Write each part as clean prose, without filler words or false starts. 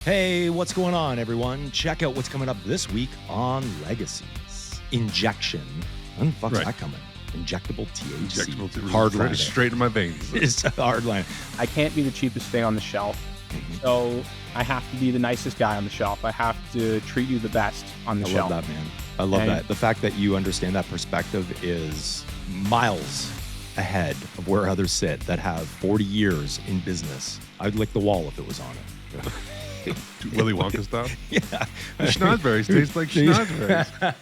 Hey, what's going on, everyone? Check out what's coming up this week on Legacies. Injection. When the fuck's that coming? Injectable THC. Hard line. Straight in my veins. It's a hard line. I can't be the cheapest thing on the shelf. So I have to be the nicest guy on the shelf. I have to treat you the best on the shelf. I love that, man. I love that. The fact that you understand that perspective is miles ahead of where others sit that have 40 years in business. I'd lick the wall if it was on it. Willy Wonka style? Yeah. Schnozberries taste like schnozberries.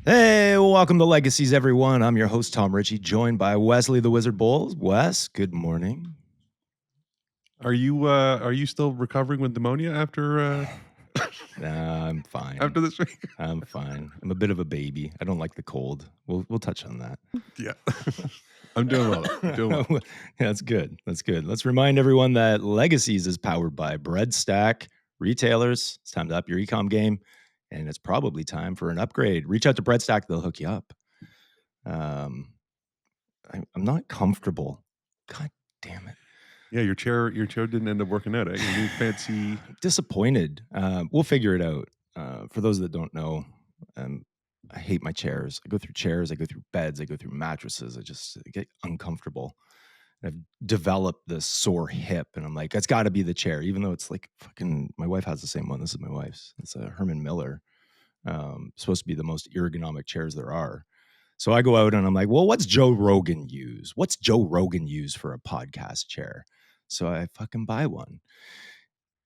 Hey, welcome to Legacies, everyone. I'm your host, Tom Ritchie, joined by Wesley the Wizard Bowles. Wes, good morning. Are you still recovering with pneumonia after... Nah, I'm fine. After this week? I'm fine. I'm a bit of a baby. I don't like the cold. We'll touch on that. Yeah. I'm doing well. Yeah, that's good. That's good. Let's remind everyone that Legacies is powered by Breadstack retailers. It's time to up your e-com game, and it's probably time for an upgrade. Reach out to Breadstack. They'll hook you up. I'm not comfortable. God damn it. Yeah, your chair didn't end up working out. Your new fancy. Disappointed. We'll figure it out. For those that don't know, I hate my chairs. I go through chairs. I go through beds. I go through mattresses. I get uncomfortable. And I've developed this sore hip, and I'm like, it's got to be the chair, even though it's like fucking. My wife has the same one. This is my wife's. It's a Herman Miller. Supposed to be the most ergonomic chairs there are. So I go out and I'm like, well, what's Joe Rogan use? What's Joe Rogan use for a podcast chair? So I fucking buy one.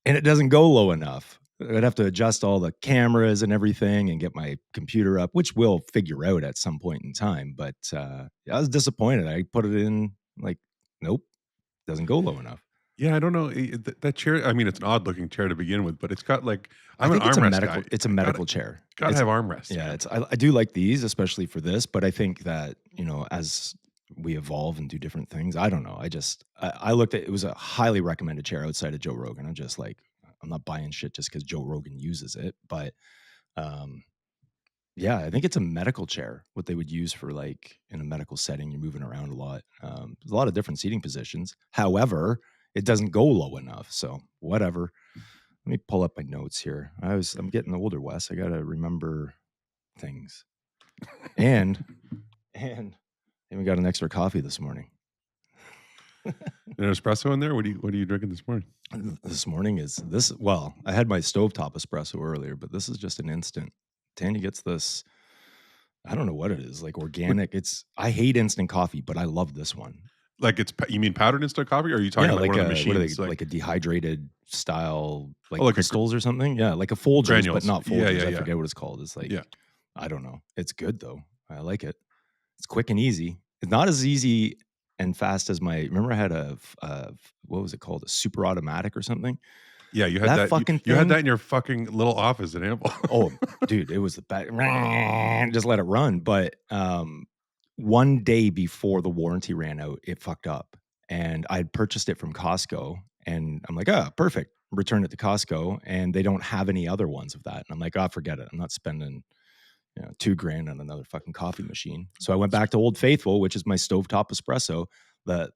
And it doesn't go low enough. I'd have to adjust all the cameras and everything and get my computer up, which we'll figure out at some point in time. But I was disappointed. I put it in, like, nope, doesn't go low enough. Yeah, I don't know. That chair, I mean, it's an odd looking chair to begin with, but it's got like, I'm an armrest guy. It's a medical chair. Gotta have armrests. Yeah, I do like these, especially for this, but I think that, as we evolve and do different things, I don't know. I looked at, it was a highly recommended chair outside of Joe Rogan. I'm just like, I'm not buying shit just because Joe Rogan uses it. But yeah, I think it's a medical chair, what they would use for like in a medical setting. You're moving around a lot. There's a lot of different seating positions. However, it doesn't go low enough. So whatever. Let me pull up my notes here. I'm getting older, Wes. I got to remember things. And we got an extra coffee this morning. An espresso in there? What are you drinking this morning? This morning is this. Well, I had my stovetop espresso earlier, but this is just an instant. Tanny gets this. I don't know what it is, like organic. I hate instant coffee, but I love this one. Like you mean powdered instant coffee? Or are you talking like one of the machines? What are they, like a dehydrated style, like crystals or something? Yeah, like a Folgers, granules. But not Folgers. Yeah. I forget what it's called. It's like, yeah. I don't know. It's good though. I like it. It's quick and easy. It's not as easy and fast as remember I had a what was it called? A super automatic or something? Yeah, you had that fucking you had that in your fucking little office at Amble. Oh, dude, it was the best. Just let it run. But one day before the warranty ran out, it fucked up. And I'd purchased it from Costco. And I'm like, perfect. Return it to Costco. And they don't have any other ones of that. And I'm like, forget it. I'm not spending $2,000 on another fucking coffee machine. So I went back to Old Faithful, which is my stovetop espresso. The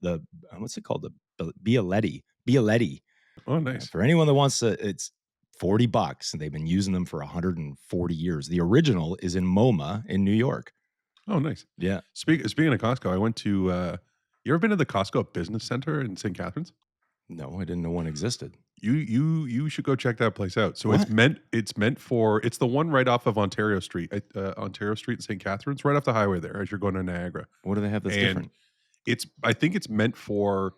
what's it called? The Bialetti. Oh, nice. For anyone that wants to, it's $40, and they've been using them for 140 years. The original is in MoMA in New York. Oh, nice. Yeah. Speaking of Costco, I went to. You ever been to the Costco Business Center in St. Catharines? No, I didn't know one existed. You should go check that place out. So what? it's meant for. It's the one right off of Ontario Street, Ontario Street in St. Catharines, right off the highway there as you're going to Niagara. What do they have that's different? I think it's meant for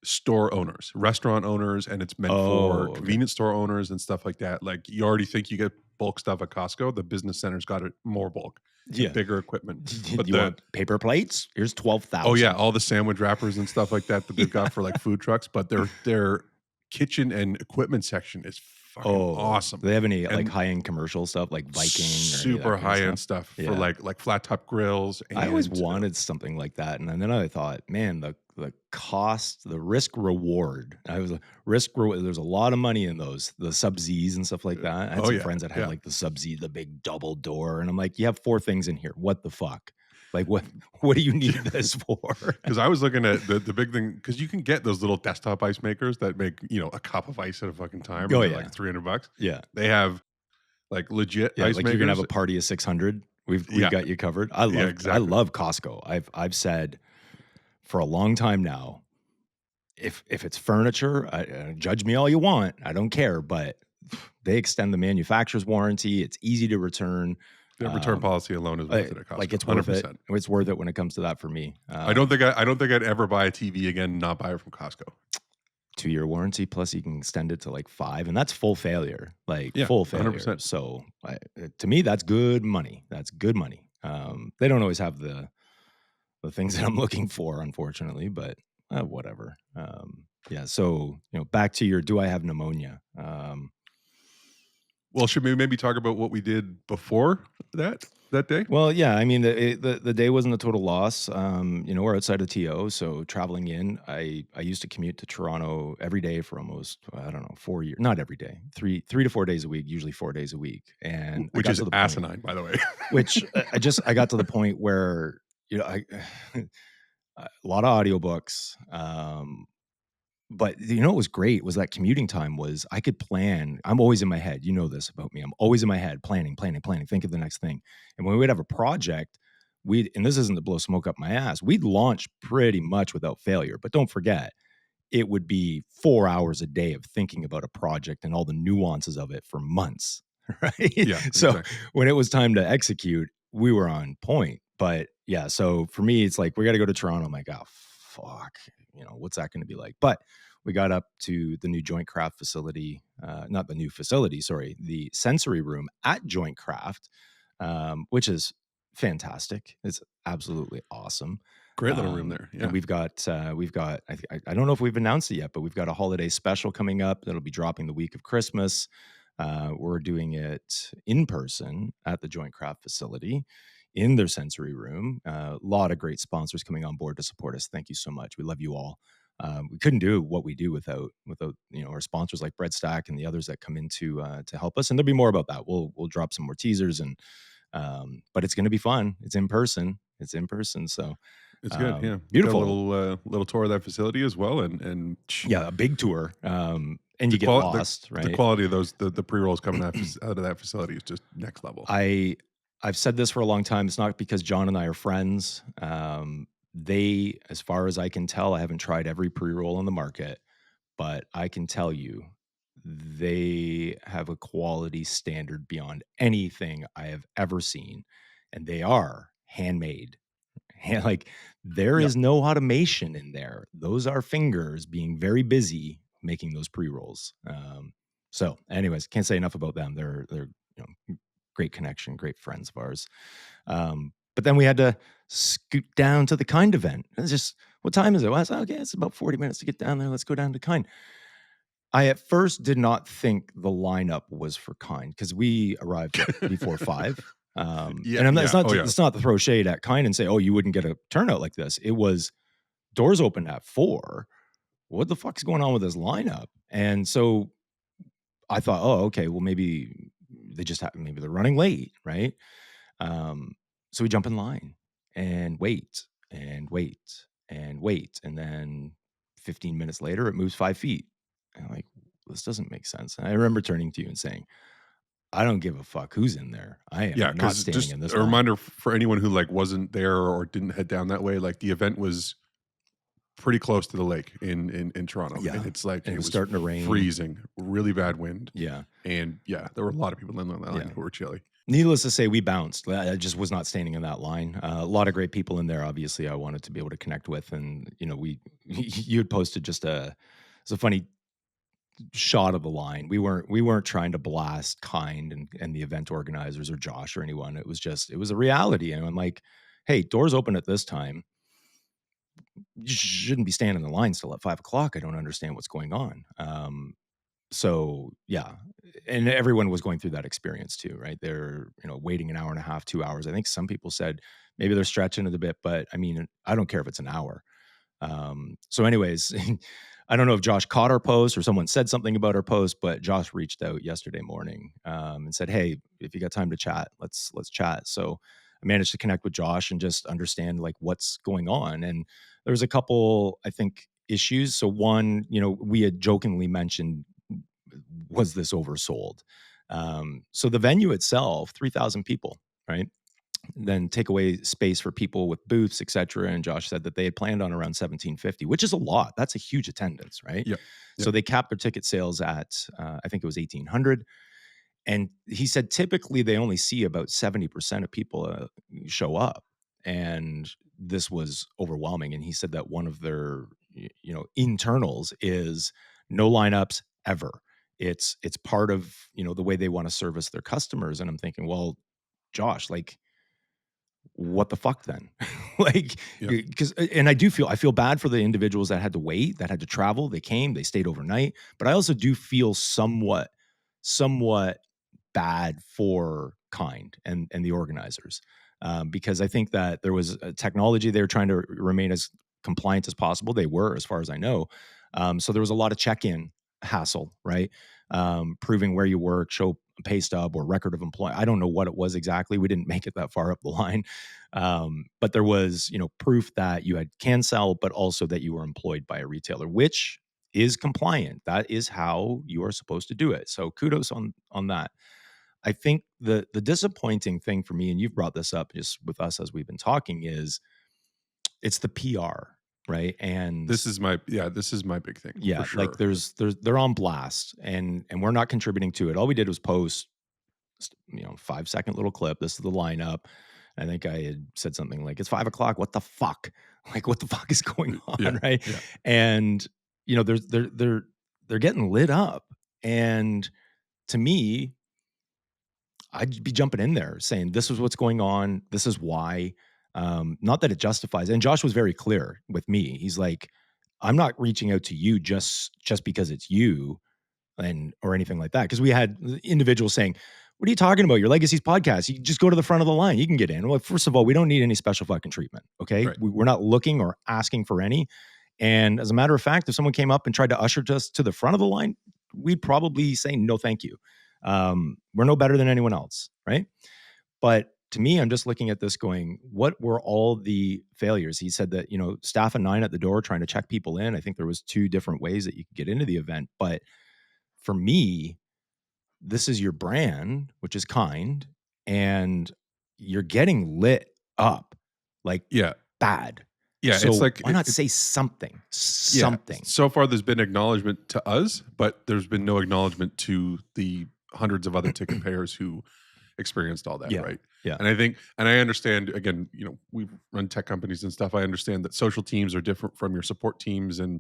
store owners, restaurant owners, and it's meant for convenience store owners and stuff like that. Like you already think you get bulk stuff at Costco. The business center's got it more bulk, bigger equipment. But you want paper plates? Here's 12,000. Oh yeah, all the sandwich wrappers and stuff like that they've got for like food trucks. But their kitchen and equipment section is fucking awesome. Do they have any like And high-end commercial stuff like Viking or any of that super kind of high-end stuff for Yeah. like flat top grills. I always And wanted something like that, and then I thought, man, the cost, the risk reward. I was there's a lot of money in those, the Sub Z's and stuff like that. I had oh some yeah, friends that had yeah. like the Sub Z, the big double door, and I'm like, you have 4 things in here. What the fuck? Like what do you need this for? Because I was looking at the big thing, because you can get those little desktop ice makers that make, a cup of ice at a fucking time. Oh, And they're yeah. like $300. Yeah. They have like legit Yeah, ice like makers. you're gonna have a party of 600. We've Yeah. got you covered. I exactly. love Costco. I've said for a long time now, if it's furniture, judge me all you want. I don't care, but they extend the manufacturer's warranty. It's easy to return. Their return policy alone is worth it at Costco. Like it's worth it. It's worth it when it comes to that for me. I don't think I'd ever buy a TV again and not buy it from Costco. 2-year warranty, plus you can extend it to like 5, and that's full failure, like Yeah, full failure. 100%. So to me, that's good money. That's good money. They don't always have the things that I'm looking for, unfortunately, but whatever. Yeah. So back to your, do I have pneumonia? Well, should we maybe talk about what we did before that day? Well, yeah. I mean, the day wasn't a total loss. We're outside of TO, so traveling in, I used to commute to Toronto every day for almost 4 years. Not every day, 3 to 4 days a week, usually 4 days a week, and which is asinine, by the way. Which I got to the point where I a lot of audiobooks. But what was great was that commuting time was, I could plan. I'm always in my head. You know this about me. I'm always in my head, planning, think of the next thing. And when we'd have a project, and this isn't to blow smoke up my ass, we'd launch pretty much without failure. But don't forget, it would be 4 hours a day of thinking about a project and all the nuances of it for months, right? Yeah. So exactly. when it was time to execute, we were on point. But yeah, so for me, it's like, we got to go to Toronto. I'm like, oh, fuck, what's that going to be like? But we got up to the new JointCraft facility, not the new facility, sorry, the sensory room at JointCraft, which is fantastic. It's absolutely awesome. Great little room there. Yeah. And we've got, I don't know if we've announced it yet, but we've got a holiday special coming up that'll be dropping the week of Christmas. We're doing it in person at the JointCraft facility in their sensory room. A lot of great sponsors coming on board to support us. Thank you so much. We love you all. We couldn't do what we do without our sponsors like Breadstack and the others that come in to help us. And there'll be more about that. We'll drop some more teasers, and but it's going to be fun. It's in person. So it's good. Yeah, beautiful. Got a little tour of that facility as well, and yeah, a big tour. And you get lost, right? The quality of those the pre-rolls coming out of that facility is just next level. I've said this for a long time. It's not because John and I are friends. They, as far as I can tell, I haven't tried every pre-roll on the market, but I can tell you they have a quality standard beyond anything I have ever seen. And they are handmade. Like, there is no automation in there. Those are fingers being very busy making those pre-rolls. So anyways, can't say enough about them. They're great connection, great friends of ours. But then we had to scoot down to the Kind event. It's just, what time is it? Well, I said, okay, it's about 40 minutes to get down there. Let's go down to Kind. I at first did not think the lineup was for Kind, because we arrived before 5. It's not to throw shade at Kind and say, oh, you wouldn't get a turnout like this. It was doors open at 4. What the fuck's going on with this lineup? And so I thought, oh, okay, well, maybe maybe they're running late, right? So we jump in line and wait and wait and wait. And then 15 minutes later, it moves 5 feet. And I'm like, this doesn't make sense. And I remember turning to you and saying, I don't give a fuck who's in there. I am not standing in this line. Reminder for anyone who wasn't there or didn't head down that way, the event was pretty close to the lake in Toronto. Yeah. And it was starting to rain. Freezing, really bad wind. Yeah. And yeah, there were a lot of people in that line who were chilly. Needless to say, we bounced. I just was not standing in that line. A lot of great people in there, obviously, I wanted to be able to connect with. And, you had posted just it's a funny shot of the line. We weren't trying to blast Kind and the event organizers or Josh or anyone. It was a reality. And I'm like, hey, doors open at this time. You shouldn't be standing in the line still at 5 o'clock. I don't understand what's going on. So yeah, and everyone was going through that experience too, right? They're, waiting an hour and a half, 2 hours. I think some people said maybe they're stretching it a bit, but I mean, I don't care if it's an hour. So anyways, I don't know if Josh caught our post or someone said something about our post, but Josh reached out yesterday morning, and said, "Hey, if you got time to chat, let's chat." So I managed to connect with Josh and just understand like what's going on. And there was a couple, I think, issues. So one, we had jokingly mentioned, was this oversold? So the venue itself, 3,000 people, right? Then take away space for people with booths, et cetera. And Josh said that they had planned on around 1,750, which is a lot. That's a huge attendance, right? Yep. So they capped their ticket sales at, I think it was 1,800. And he said typically they only see about 70% of people show up. And this was overwhelming. And he said that one of their, internals is no lineups ever. It's part of, the way they want to service their customers. And I'm thinking, well, Josh, like, what the fuck then? Like, because, and I feel bad for the individuals that had to wait, that had to travel. They came, they stayed overnight, but I also do feel somewhat bad for Kind and the organizers, because I think that there was a technology they were trying to remain as compliant as possible. They were, as far as I know. So there was a lot of check-in hassle, right? Proving where you work, show pay stub or record of employment. I don't know what it was exactly. We didn't make it that far up the line. But there was, proof that you had can sell, but also that you were employed by a retailer, which is compliant. That is how you are supposed to do it. So kudos on that. I think the disappointing thing for me, and you've brought this up just with us as we've been talking, is it's the PR, right? And this is my big thing. Yeah, for sure. like they're on blast, and we're not contributing to it. All we did was post, 5-second little clip. This is the lineup. I think I had said something like, "It's 5:00. What the fuck? Like, what the fuck is going on?" Right? Yeah. And they're getting lit up, and to me, I'd be jumping in there saying, "This is what's going on. This is why." Not that it justifies. And Josh was very clear with me. He's like, "I'm not reaching out to you just because it's you, or anything like that." Because we had individuals saying, "What are you talking about? Your Legacies podcast. You just go to the front of the line. You can get in." Well, first of all, we don't need any special fucking treatment. Okay, Right. we're not looking or asking for any. And as a matter of fact, if someone came up and tried to usher us to the front of the line, we'd probably say no, thank you. We're no better than anyone else, right? But to me, I'm just looking at this going, what were all the failures? He said that, staff of 9 at the door trying to check people in. I think there was 2 different ways that you could get into the event. But for me, this is your brand, which is Kind, and you're getting lit up like bad. Yeah, So it's like why not say something? Yeah, so far there's been acknowledgement to us, but there's been no acknowledgement to the hundreds of other ticket payers who experienced all that, right? Yeah. And I understand, again, we've run tech companies and stuff. I understand that social teams are different from your support teams and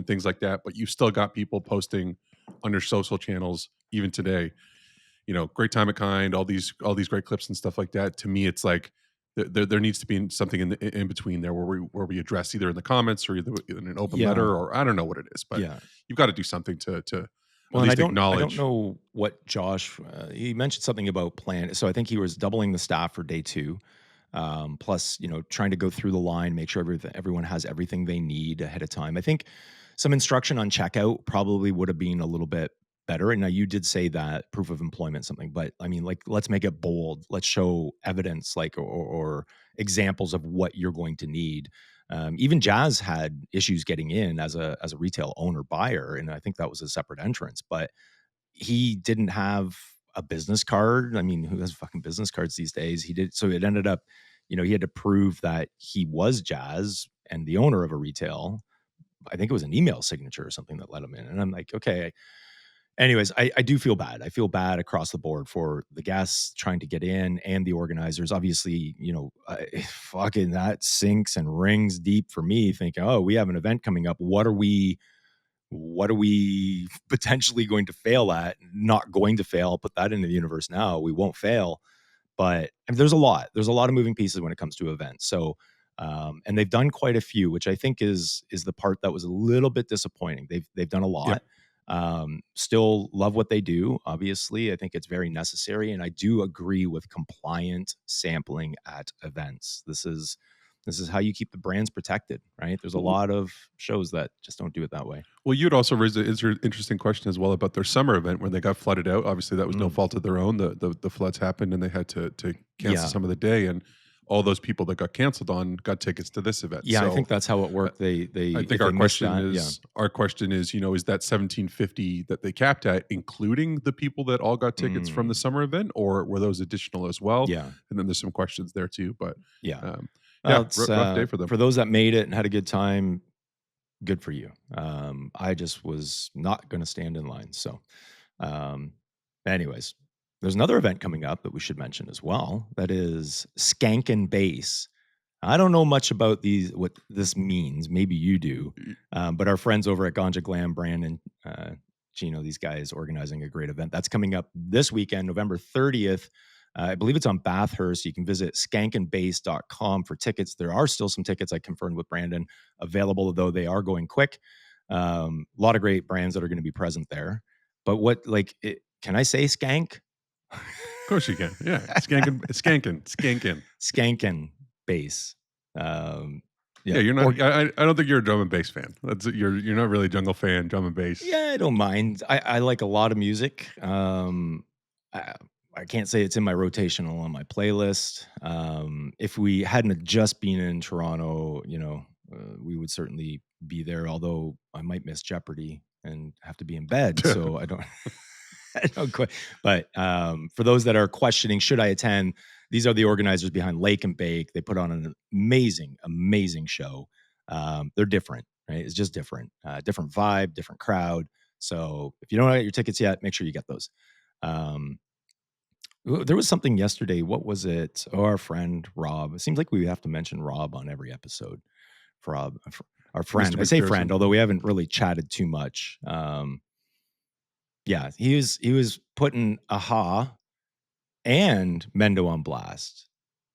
things like that, but you've still got people posting on your social channels even today, great time at Kind, all these great clips and stuff like that. To me, it's like there needs to be something in between there where we address either in the comments or either in an open letter, or I don't know what it is, but you've got to do something to well, at least I acknowledge. don't know what Josh, he mentioned something about plan. So I think he was doubling the staff for day 2. Plus, trying to go through the line, make sure everyone has everything they need ahead of time. I think some instruction on checkout probably would have been a little bit better. And now you did say that proof of employment something, but I mean, like, let's make it bold. Let's show evidence, like, or examples of what you're going to need. Even Jazz had issues getting in as a retail owner buyer, and I think that was a separate entrance. But he didn't have a business card. I mean, who has fucking business cards these days? He did, so it ended up, he had to prove that he was Jazz and the owner of a retail. I think it was an email signature or something that let him in. And I'm like, okay. Anyways, I do feel bad. I feel bad across the board for the guests trying to get in and the organizers. Obviously, fucking that sinks and rings deep for me thinking, oh, we have an event coming up. What are we potentially going to fail at? Not going to fail. I'll put that into the universe now. We won't fail. But I mean, there's a lot of moving pieces when it comes to events. So, and they've done quite a few, which I think is the part that was a little bit disappointing. They've done a lot. Still love what they do. Obviously, I think it's very necessary, and I do agree with compliant sampling at events. This is how you keep the brands protected, right? There's a lot of shows that just don't do it that way. Well, you'd also raised an interesting question as well about their summer event when they got flooded out. Obviously, that was no fault of their own. The floods happened and they had to cancel some of the day, and all those people that got canceled on got tickets to this event. Yeah, so, I think that's how it worked. I think our question is, is that 1750 that they capped at, including the people that all got tickets from the summer event, or were those additional as well? Yeah, and then there's some questions there too. But rough day for them. For those that made it and had a good time, good for you. I just was not going to stand in line. So, anyways, there's another event coming up that we should mention as well. That is Skankin Base. I don't know much about what this means. Maybe you do. But our friends over at Ganja Glam, Brandon, Cino, these guys organizing a great event. That's coming up this weekend, November 30th. I believe it's on Bathurst. You can visit skankinbase.com for tickets. There are still some tickets, I confirmed with Brandon, available, though they are going quick. A lot of great brands that are going to be present there. But can I say skank? Of course you can. Yeah. Skankin Base. You're not. I don't think you're a drum and bass fan. You're not really a jungle fan. Drum and bass. Yeah, I don't mind. I like a lot of music. I can't say it's in my rotational on my playlist. If we hadn't just been in Toronto, we would certainly be there. Although I might miss Jeopardy and have to be in bed, so I don't. I don't quite. But for those that are questioning, should I attend? These are the organizers behind Lake and Bake. They put on an amazing, amazing show. They're different, right? It's just different. Different vibe, different crowd. So if you don't get your tickets yet, make sure you get those. There was something yesterday. What was it? Oh, our friend Rob. It seems like we have to mention Rob on every episode. For Rob, our friend. I say friend, although we haven't really chatted too much. Yeah, he was putting Aha and Mendo on blast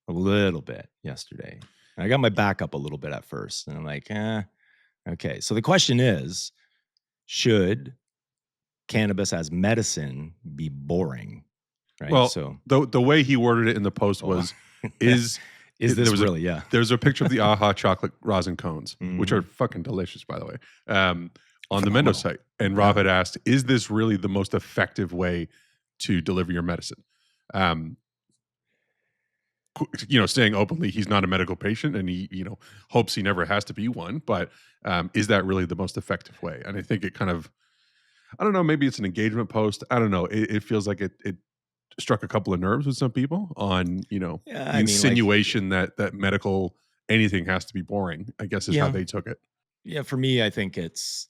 a little bit yesterday. And I got my back up a little bit at first, and I'm like, okay. So the question is, should cannabis as medicine be boring? Right. Well, so the way he worded it in the post was, is this really? There's a picture of the Aha chocolate rosin cones, which are fucking delicious, by the way, on the Mendo site. And Rob had asked, is this really the most effective way to deliver your medicine? Saying openly he's not a medical patient and he, hopes he never has to be one. But is that really the most effective way? And I think it kind of, I don't know, maybe it's an engagement post. I don't know. It feels like it struck a couple of nerves with some people on, the insinuation that medical anything has to be boring, I guess is how they took it. Yeah, for me, I think it's,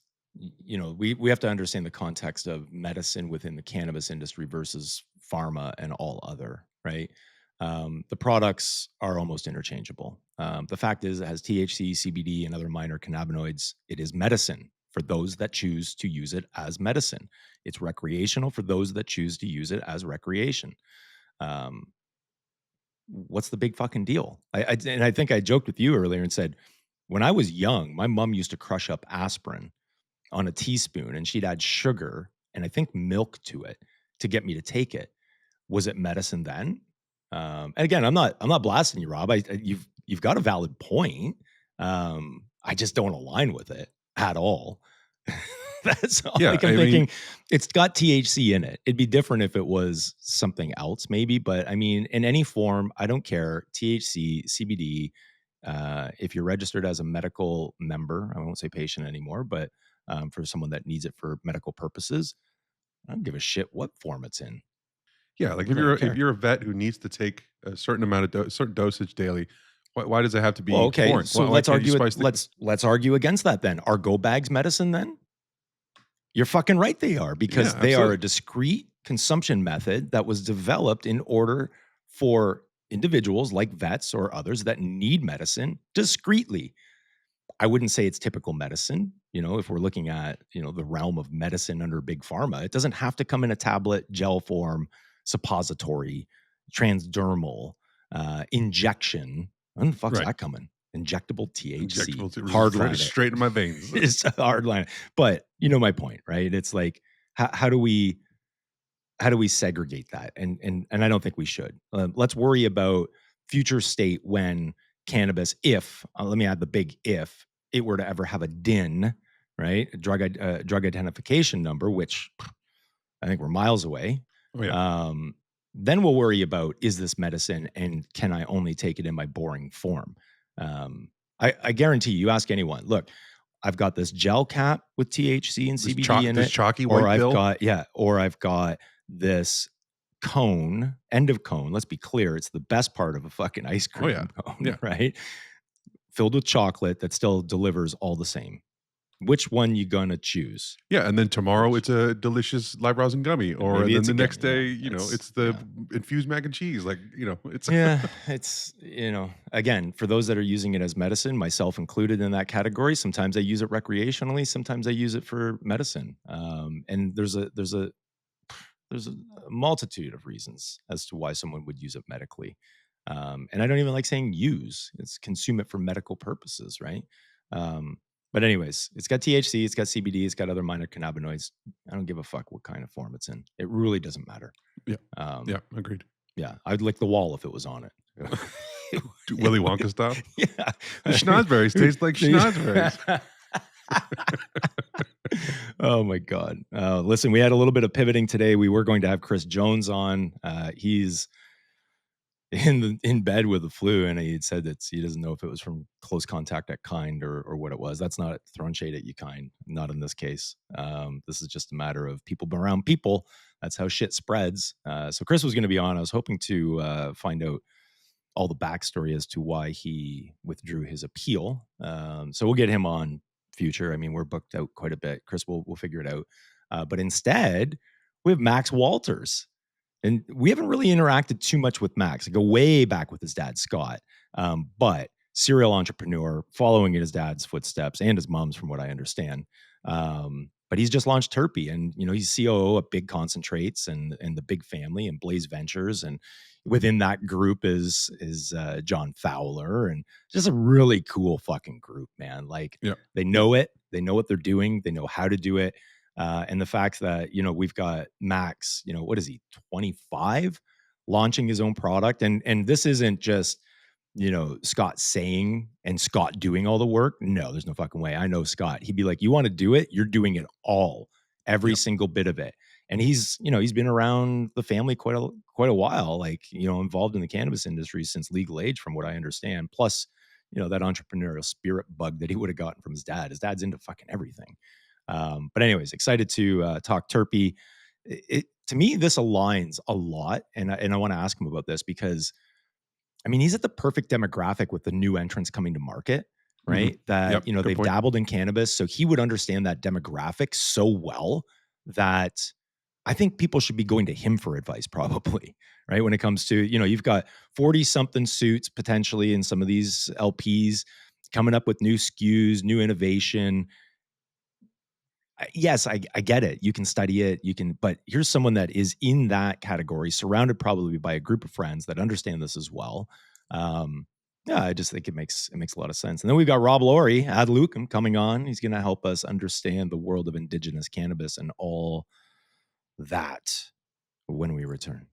we have to understand the context of medicine within the cannabis industry versus pharma and all other, right? The products are almost interchangeable. The fact is, it has THC, CBD, and other minor cannabinoids. It is medicine for those that choose to use it as medicine. It's recreational for those that choose to use it as recreation. What's the big fucking deal? And I think I joked with you earlier and said, when I was young, my mom used to crush up aspirin on a teaspoon and she'd add sugar and I think milk to it to get me to take it. Was it medicine then? And again, I'm not blasting you, Rob. You've got a valid point. I just don't align with it at all. That's all. I'm thinking it's got THC in it. It'd be different if it was something else, maybe. But I mean, in any form, I don't care. THC, CBD. If you're registered as a medical member, I won't say patient anymore, but for someone that needs it for medical purposes, I don't give a shit what form it's in. Yeah, like if you're a vet who needs to take a certain amount of certain dosage daily, why does it have to be? Okay, foreign? so let's argue. Let's argue against that then. Are go bags medicine then? You're fucking right. They are, because they are a discrete consumption method that was developed in order for individuals like vets or others that need medicine discreetly. I wouldn't say it's typical medicine. If we're looking at, the realm of medicine under big pharma, it doesn't have to come in a tablet, gel form, suppository, transdermal, injection. When the fuck's that coming? injectable THC. Injectable to Hard line straight in my veins. It's a hard line. But you know my point, right? It's like, how do we segregate that? And I don't think we should. Let's worry about future state when cannabis, if let me add the big if, it were to ever have a DIN, right? A drug identification number, which I think we're miles away. Oh, yeah. Then we'll worry about, is this medicine and can I only take it in my boring form? I guarantee you ask anyone, look, I've got this gel cap with THC and CBD in it. Chalky or white pill. I've got this cone, end of cone. Let's be clear. It's the best part of a fucking ice cream cone, right? Filled with chocolate that still delivers all the same. Which one you gonna choose? Yeah, and then tomorrow it's a delicious live rosin gummy, or then the next day, it's the infused mac and cheese. Like, it's it's again, for those that are using it as medicine, myself included in that category. Sometimes I use it recreationally, sometimes I use it for medicine. And there's a multitude of reasons as to why someone would use it medically. And I don't even like saying use; it's consume it for medical purposes, right? But anyways, it's got THC, it's got CBD, it's got other minor cannabinoids. I don't give a fuck what kind of form it's in. It really doesn't matter. Yeah. Agreed. Yeah. I'd lick the wall if it was on it. Willy Wonka style? Yeah. The schnozberries taste like schnozberries. Oh my God. Listen, we had a little bit of pivoting today. We were going to have Chris Jones on. He's in bed with the flu, and he said that he doesn't know if it was from close contact at Kind or what it was. That's not throwing shade at you, Kind. Not in this case. This is just a matter of people around people. That's how shit spreads. So Chris was going to be on. I was hoping to find out all the backstory as to why he withdrew his appeal. So we'll get him on future. I mean, we're booked out quite a bit. Chris, we'll figure it out. But instead, we have Max Walters. And we haven't really interacted too much with Max. I go way back with his dad, Scott. But serial entrepreneur, following in his dad's footsteps and his mom's, from what I understand. But he's just launched Terpi, and he's COO of Big Concentrates and the Big Family and Blaze Ventures, and within that group is John Fowler, and just a really cool fucking group, man. Like they know it, they know what they're doing, they know how to do it. And the fact that, we've got Max, what is he, 25, launching his own product. And this isn't just, Scott saying and Scott doing all the work. No, there's no fucking way. I know Scott. He'd be like, you want to do it? You're doing it all, every single bit of it. And he's been around the family quite a while, like, involved in the cannabis industry since legal age, from what I understand. Plus, that entrepreneurial spirit bug that he would have gotten from his dad. His dad's into fucking everything. But anyways, excited to talk Terpi. To me, this aligns a lot, and I want to ask him about this because, I mean, he's at the perfect demographic with the new entrants coming to market, right? That they've dabbled in cannabis, so he would understand that demographic so well that I think people should be going to him for advice, probably, right? When it comes to, you've got 40-something suits potentially in some of these LPs coming up with new SKUs, new innovation. Yes, I get it. You can study it. But here's someone that is in that category, surrounded probably by a group of friends that understand this as well. I just think it makes a lot of sense. And then we've got Rob Laurie, Ad Lucum, coming on. He's going to help us understand the world of indigenous cannabis and all that when we return.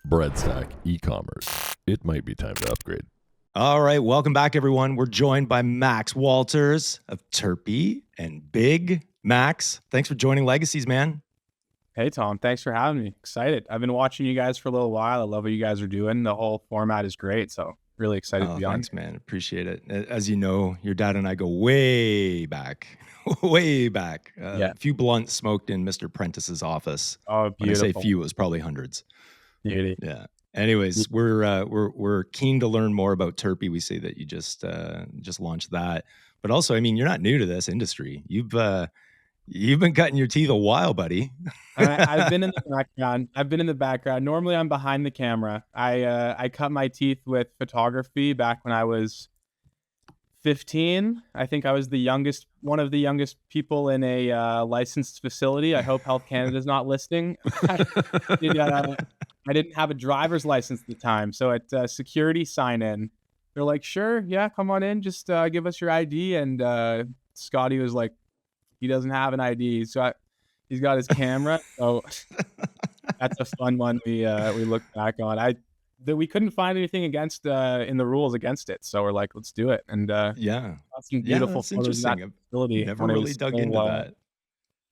Breadstack e-commerce. It might be time to upgrade. All right, welcome back, everyone. We're joined by Max Walters of Terpi and Big. Max, thanks for joining Legacies, man. Hey, Tom. Thanks for having me. Excited. I've been watching you guys for a little while. I love what you guys are doing. The whole format is great, so really excited to be on. Thanks, man. Appreciate it. As you know, your dad and I go way back, way back. A few blunts smoked in Mr. Prentice's office. Oh, beautiful. When I say few, it was probably hundreds. Beauty. Yeah. Anyways, we're keen to learn more about Terpi. We see that you just launched that, but also, I mean, you're not new to this industry. You've been cutting your teeth a while, buddy. I've been in the background. Normally, I'm behind the camera. I cut my teeth with photography back when I was 15. I think I was one of the youngest people in a licensed facility. I hope Health Canada's not listening. I didn't have a driver's license at the time. So at security sign in, they're like, sure, yeah, come on in. Just give us your ID. And Scotty was like, he doesn't have an ID. So he's got his camera. So that's a fun one we look back on. We couldn't find anything against in the rules against it. So we're like, let's do it. And Yeah. got some Yeah, beautiful that's photos of that interesting. facility I've never when it really was dug still, into that.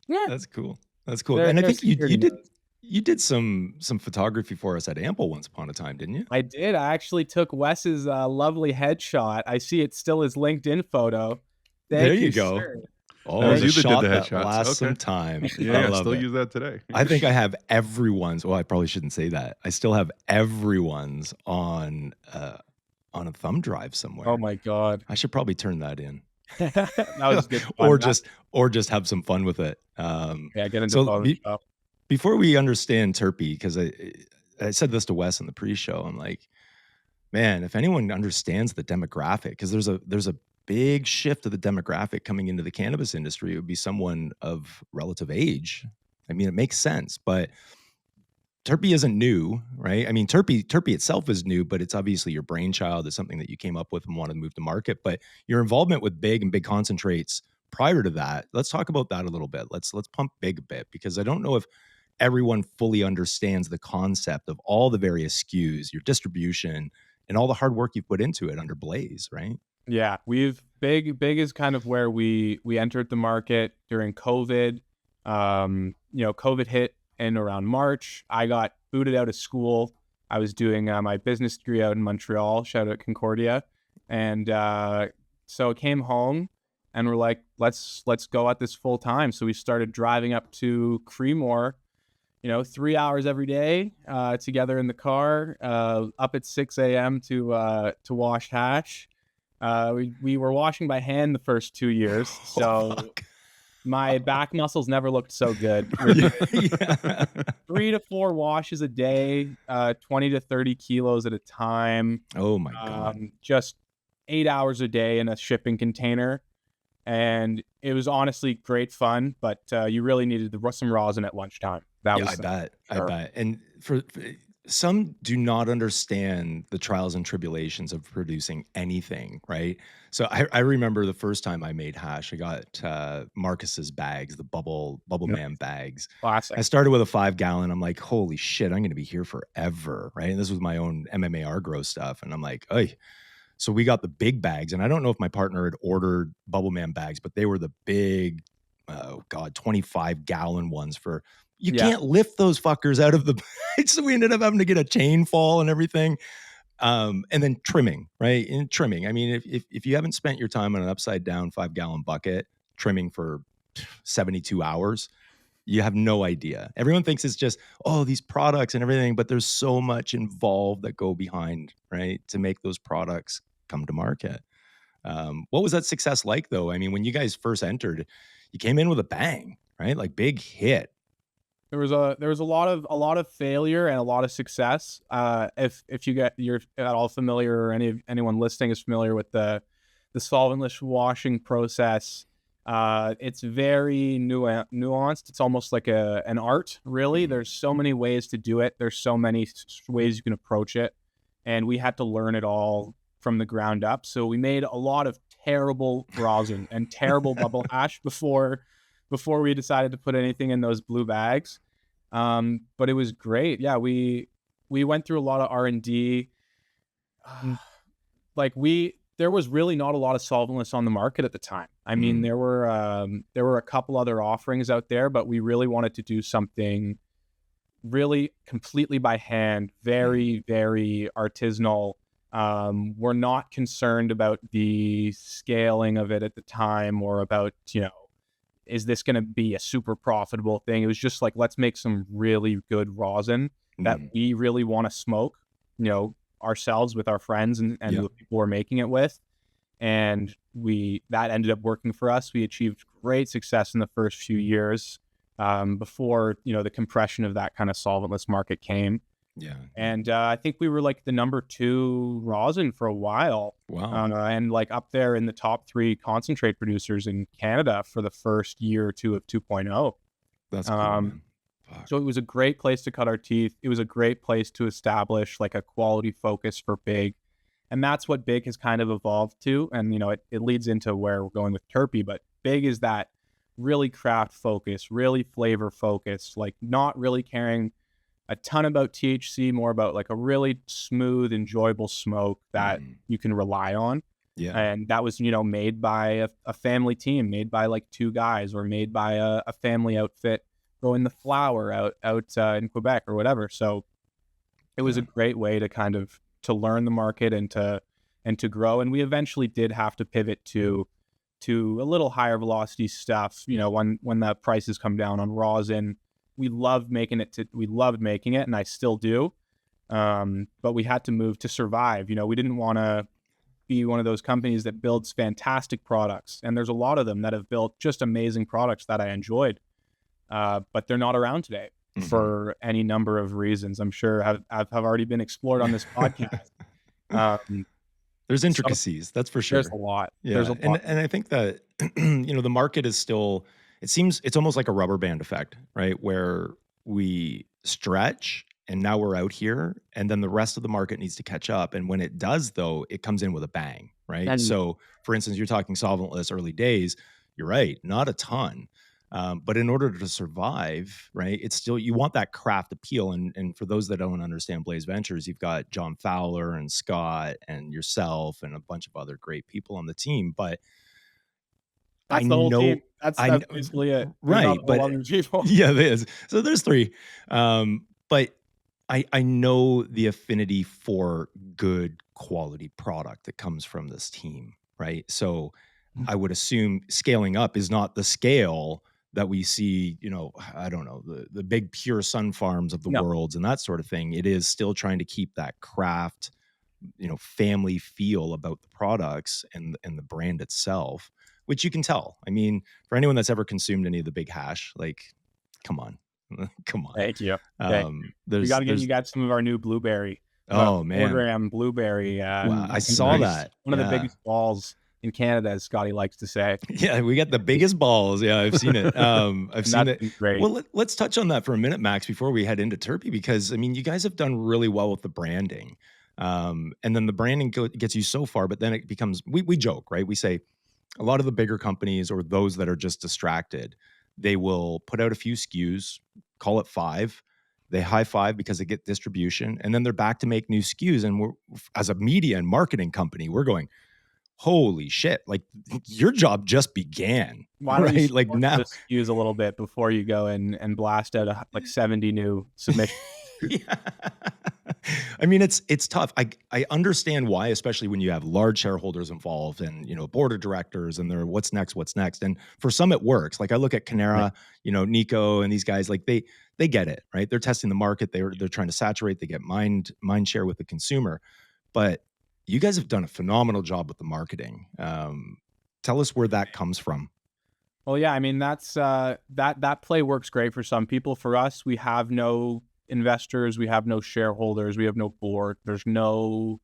Yeah, That's cool. That's cool. they're And I think security nerds. you did some photography for us at Ample once upon a time, didn't you? I did. I actually took Wes's lovely headshot. I see it's still his LinkedIn photo. There Thank you you, go. sir. Oh, That was the you that did shot the that headshots. lasts some Okay. time. I Yeah, love still it. use that today. I think I have everyone's. Well, I probably shouldn't say that. I still have everyone's on a thumb drive somewhere. Oh my God. I should probably turn that in, That was good fun. or just have some fun with it. Yeah, get into So Photoshop. before we understand Terpi, because I said this to Wes in the pre-show, I'm like, man, if anyone understands the demographic, because there's a big shift of the demographic coming into the cannabis industry, it would be someone of relative age. I mean, it makes sense, but Terpi isn't new, right? I mean, Terpi itself is new, but it's obviously your brainchild. It's something that you came up with and wanted to move to market. But your involvement with Big and Big Concentrates prior to that, let's talk about that a little bit. Let's pump Big a bit, because I don't know if everyone fully understands the concept of all the various SKUs, your distribution, and all the hard work you've put into it under Blaze, right? Yeah, Big is kind of where we entered the market during COVID. COVID hit in around March. I got booted out of school. I was doing my business degree out in Montreal. Shout out Concordia. And so I came home and we're like, let's go at this full time. So we started driving up to Creemore, 3 hours every day together in the car, up at 6 a.m. to wash hash. We were washing by hand the first 2 years. So my back muscles never looked so good. Yeah. 3 to 4 washes a day, 20 to 30 kilos at a time. Oh my God. Just 8 hours a day in a shipping container. And it was honestly great fun, but you really needed some rosin at lunchtime. I bet. And for some do not understand the trials and tribulations of producing anything, right? So I remember the first time I made hash, I got Marcus's bags, the bubble man bags. Classic. I started with a 5-gallon. I'm like, holy shit, I'm going to be here forever, right? And this was my own MMAR grow stuff. And I'm like, hey. So we got the big bags, and I don't know if my partner had ordered Bubble Man bags, but they were the big, 25-gallon ones you can't lift those fuckers out of the bag. So we ended up having to get a chain fall and everything. And then trimming, right? And trimming. I mean, if you haven't spent your time on an upside down 5-gallon bucket trimming for 72 hours, you have no idea. Everyone thinks it's just, these products and everything, but there's so much involved that go behind, right, to make those products come to market. What was that success like, though? I mean, when you guys first entered, you came in with a bang, right? Like big hit. There was a lot of failure and a lot of success. If you're at all familiar, or anyone listening is familiar with the solventless washing process, it's very nuanced. It's almost like an art, really. There's so many ways to do it. There's so many ways you can approach it, and we had to learn it all from the ground up. So we made a lot of terrible rosin and terrible bubble hash before we decided to put anything in those blue bags. But it was great. Yeah, we went through a lot of R&D. There was really not a lot of solventless on the market at the time. I mean, there were a couple other offerings out there, but we really wanted to do something really completely by hand, very, very artisanal. We're not concerned about the scaling of it at the time, or about, is this going to be a super profitable thing? It was just like, let's make some really good rosin that we really want to smoke, ourselves with our friends and the people we're making it with. And that ended up working for us. We achieved great success in the first few years before, the compression of that kind of solventless market came. Yeah. And I think we were like the number 2 rosin for a while. Wow. And like up there in the top 3 concentrate producers in Canada for the first year or two of 2.0. That's cool, man. Fuck. So it was a great place to cut our teeth. It was a great place to establish like a quality focus for Big. And that's what Big has kind of evolved to. And, you know, it leads into where we're going with Terpi, but Big is that really craft focus, really flavor focus, like not really caring a ton about THC, more about like a really smooth, enjoyable smoke that you can rely on. Yeah. And that was, you know, made by a family team, made by like 2 guys, or made by a family outfit growing the flower out in Quebec or whatever. So it was a great way to kind of to learn the market and to grow. And we eventually did have to pivot to a little higher velocity stuff, you know, when the prices come down on rosin. We loved making it, and I still do. But we had to move to survive. You know, we didn't want to be one of those companies that builds fantastic products. And there's a lot of them that have built just amazing products that I enjoyed. But they're not around today for any number of reasons. I'm sure have already been explored on this podcast. There's intricacies, that's for sure. There's a lot. Yeah. There's a lot. And I think that, you know, the market is still, it's almost like a rubber band effect, right? Where we stretch and now we're out here, and then the rest of the market needs to catch up. And when it does, though, it comes in with a bang, right? And so for instance, you're talking solventless early days. You're right, not a ton. But in order to survive, right, it's still, you want that craft appeal. And for those that don't understand Blaze Ventures, you've got John Fowler and Scott and yourself and a bunch of other great people on the team. But that's I the whole know, team. That's basically it. Right. But yeah, it is. So there's 3. But I know the affinity for good quality product that comes from this team, right? So I would assume scaling up is not the scale that we see, you know, I don't know, the big pure sun farms of the worlds and that sort of thing. It is still trying to keep that craft, you know, family feel about the products and the brand itself, which you can tell. I mean, for anyone that's ever consumed any of the big hash, like, come on. Thank you. We got some of our new blueberry. Oh man, 4-gram blueberry. Wow, I saw that. One of the biggest balls in Canada, as Scotty likes to say. Yeah, we got the biggest balls. Yeah, I've seen it. I've seen it. Great. Well, let's touch on that for a minute, Max, before we head into Terpi, because I mean, you guys have done really well with the branding, and then the branding gets you so far, but then it becomes, we joke, right? We say a lot of the bigger companies or those that are just distracted, they will put out a few SKUs, call it 5. They high five because they get distribution, and then they're back to make new SKUs. And we're, as a media and marketing company, we're going, holy shit, like your job just began. Why don't right? you like now use a little bit before you go and blast out like 70 new submissions? Yeah. I mean, it's tough. I understand why, especially when you have large shareholders involved and, you know, board of directors and they're what's next. And for some it works. Like I look at Canara, right, you know, Nico and these guys, like they get it, right? They're testing the market. They're trying to saturate, they get mind share with the consumer. But you guys have done a phenomenal job with the marketing. Tell us where that comes from. Well, yeah, I mean, that's that play works great for some people. For us, we have no investors, we have no shareholders, we have no board. There's no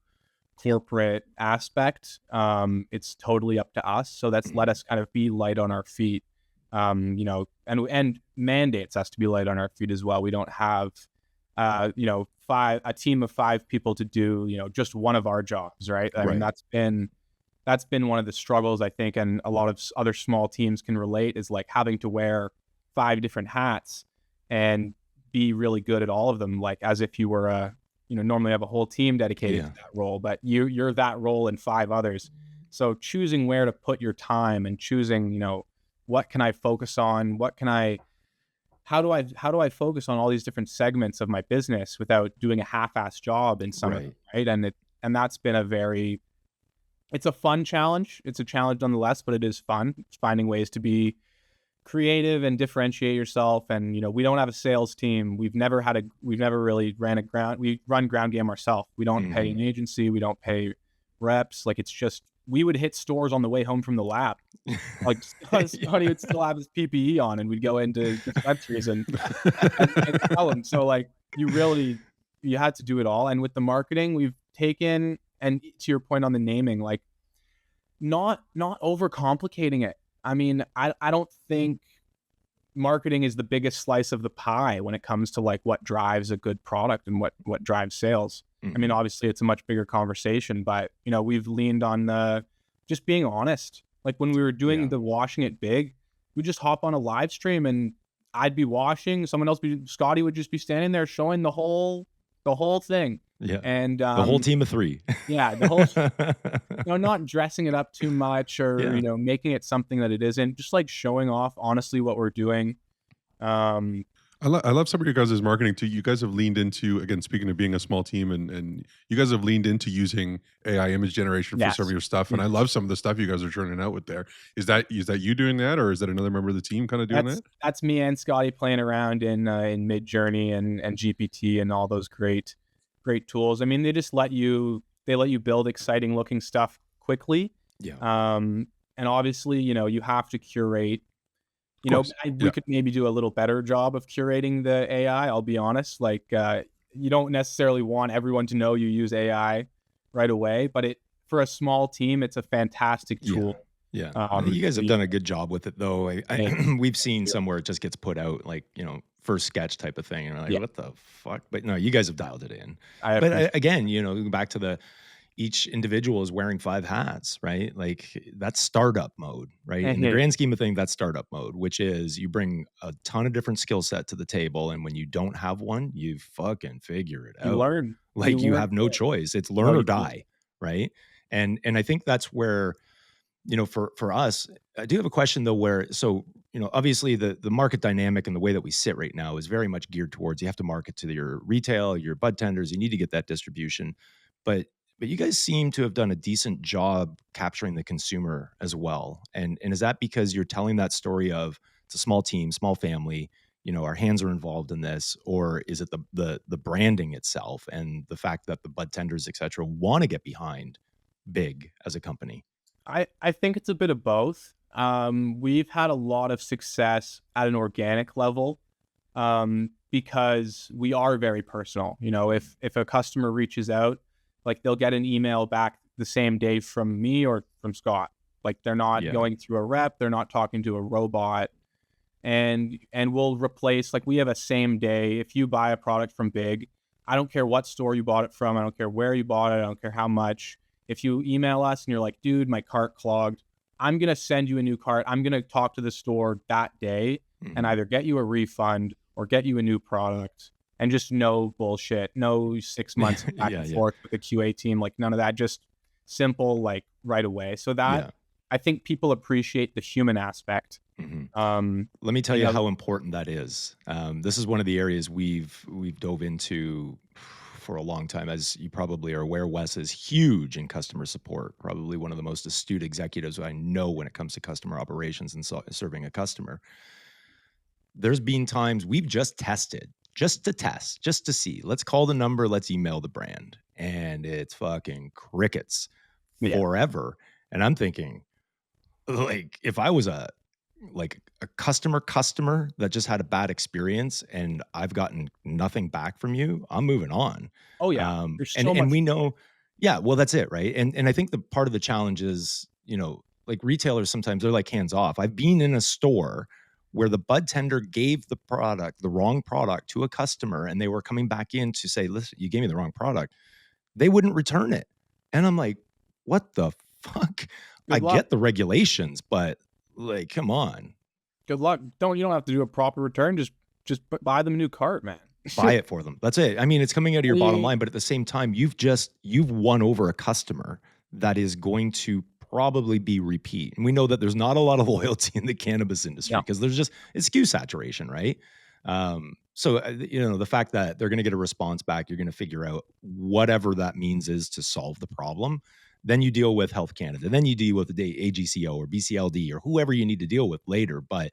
corporate aspect. It's totally up to us. So that's let us kind of be light on our feet. You know, and mandates us to be light on our feet as well. We don't have you know, a team of 5 people to do, you know, just one of our jobs, right? I mean, that's been one of the struggles, I think, and a lot of other small teams can relate, is like having to wear 5 different hats and be really good at all of them, like as if you were you know, normally have a whole team dedicated to that role, but you're that role and 5 others. So choosing where to put your time and choosing, you know, what can I focus on? How do I focus on all these different segments of my business without doing a half-assed job in some of them, right? And that's been it's a fun challenge. It's a challenge nonetheless, but it is fun. It's finding ways to be creative and differentiate yourself. And, you know, we don't have a sales team. We've never really we run ground game ourselves. We don't pay an agency. We don't pay reps. Like, it's just, we would hit stores on the way home from the lab. Like, Scotty would still have his PPE on, and we'd go into dispensaries and tell him. So, like, you had to do it all. And with the marketing, we've taken, and to your point on the naming, like, not overcomplicating it. I mean, I don't think marketing is the biggest slice of the pie when it comes to like what drives a good product and what drives sales. I mean, obviously it's a much bigger conversation, but you know, we've leaned on just being honest. Like when we were doing the washing it big, we just hop on a live stream and I'd be washing, Scotty would just be standing there showing the whole thing. Yeah. And the whole team of 3. Yeah, the whole you know, not dressing it up too much or you know, making it something that it isn't, just like showing off honestly what we're doing. I love some of your guys' marketing too. You guys have leaned into, again, speaking of being a small team, and you guys have leaned into using AI image generation for some of your stuff. And I love some of the stuff you guys are churning out with there. Is that you doing that, or is that another member of the team kind of doing that? That's me and Scotty playing around in Midjourney and GPT and all those great tools. I mean, they let you build exciting looking stuff quickly. Yeah. And obviously, you know, you have to curate. You know, we could maybe do a little better job of curating the AI. I'll be honest. Like, you don't necessarily want everyone to know you use AI right away, but for a small team, it's a fantastic tool. Yeah. You guys have done a good job with it, though. We've seen somewhere it just gets put out, like, you know, first sketch type of thing. And we're like, what the fuck? But no, you guys have dialed it in. But again, you know, back to each individual is wearing 5 hats, right? Like that's startup mode, right? In the grand scheme of things, that's startup mode, which is you bring a ton of different skill set to the table. And when you don't have one, you fucking figure it out. You learn. Like you have no choice. It's learn or die, right? And I think that's where, you know, for us, I do have a question though, so, you know, obviously the market dynamic and the way that we sit right now is very much geared towards, you have to market to your retail, your bud tenders, you need to get that distribution. But you guys seem to have done a decent job capturing the consumer as well. And is that because you're telling that story of it's a small team, small family, you know, our hands are involved in this, or is it the branding itself and the fact that the bud tenders, et cetera, want to get behind BIG as a company? I think it's a bit of both. We've had a lot of success at an organic level because we are very personal. You know, if a customer reaches out, like they'll get an email back the same day from me or from Scott. Like they're not going through a rep, they're not talking to a robot. And we'll replace, like we have a same day. If you buy a product from BIG, I don't care what store you bought it from, I don't care where you bought it, I don't care how much. If you email us and you're like, dude, my cart clogged, I'm going to send you a new cart. I'm going to talk to the store that day and either get you a refund or get you a new product. And just no bullshit, no 6 months back and forth with the QA team, like none of that, just simple, like right away. So that I think people appreciate the human aspect. Let me tell you how important that is. This is one of the areas we've dove into for a long time. As you probably are aware, Wes is huge in customer support, probably one of the most astute executives I know when it comes to customer operations and serving a customer. There's been times we've just tested, just to see. Let's call the number, let's email the brand. And it's fucking crickets forever. And I'm thinking, like, if I was a customer that just had a bad experience and I've gotten nothing back from you, I'm moving on. Oh yeah. And we know, well, that's it, right? And I think the part of the challenge is, you know, like retailers sometimes they're like hands off. I've been in a store where the bud tender gave the wrong product to a customer, and they were coming back in to say, listen, you gave me the wrong product. They wouldn't return it. And I'm like, what the fuck? I get the regulations, but like, come on. Good luck. You don't have to do a proper return. Just buy them a new cart, man. Buy it for them. That's it. I mean, it's coming out of your bottom line, but at the same time, you've won over a customer that is going to probably be repeat. And we know that there's not a lot of loyalty in the cannabis industry because there's just, it's SKU saturation, right? So, you know, the fact that they're going to get a response back, you're going to figure out whatever that means is to solve the problem. Then you deal with Health Canada. Then you deal with the AGCO or BCLD or whoever you need to deal with later. But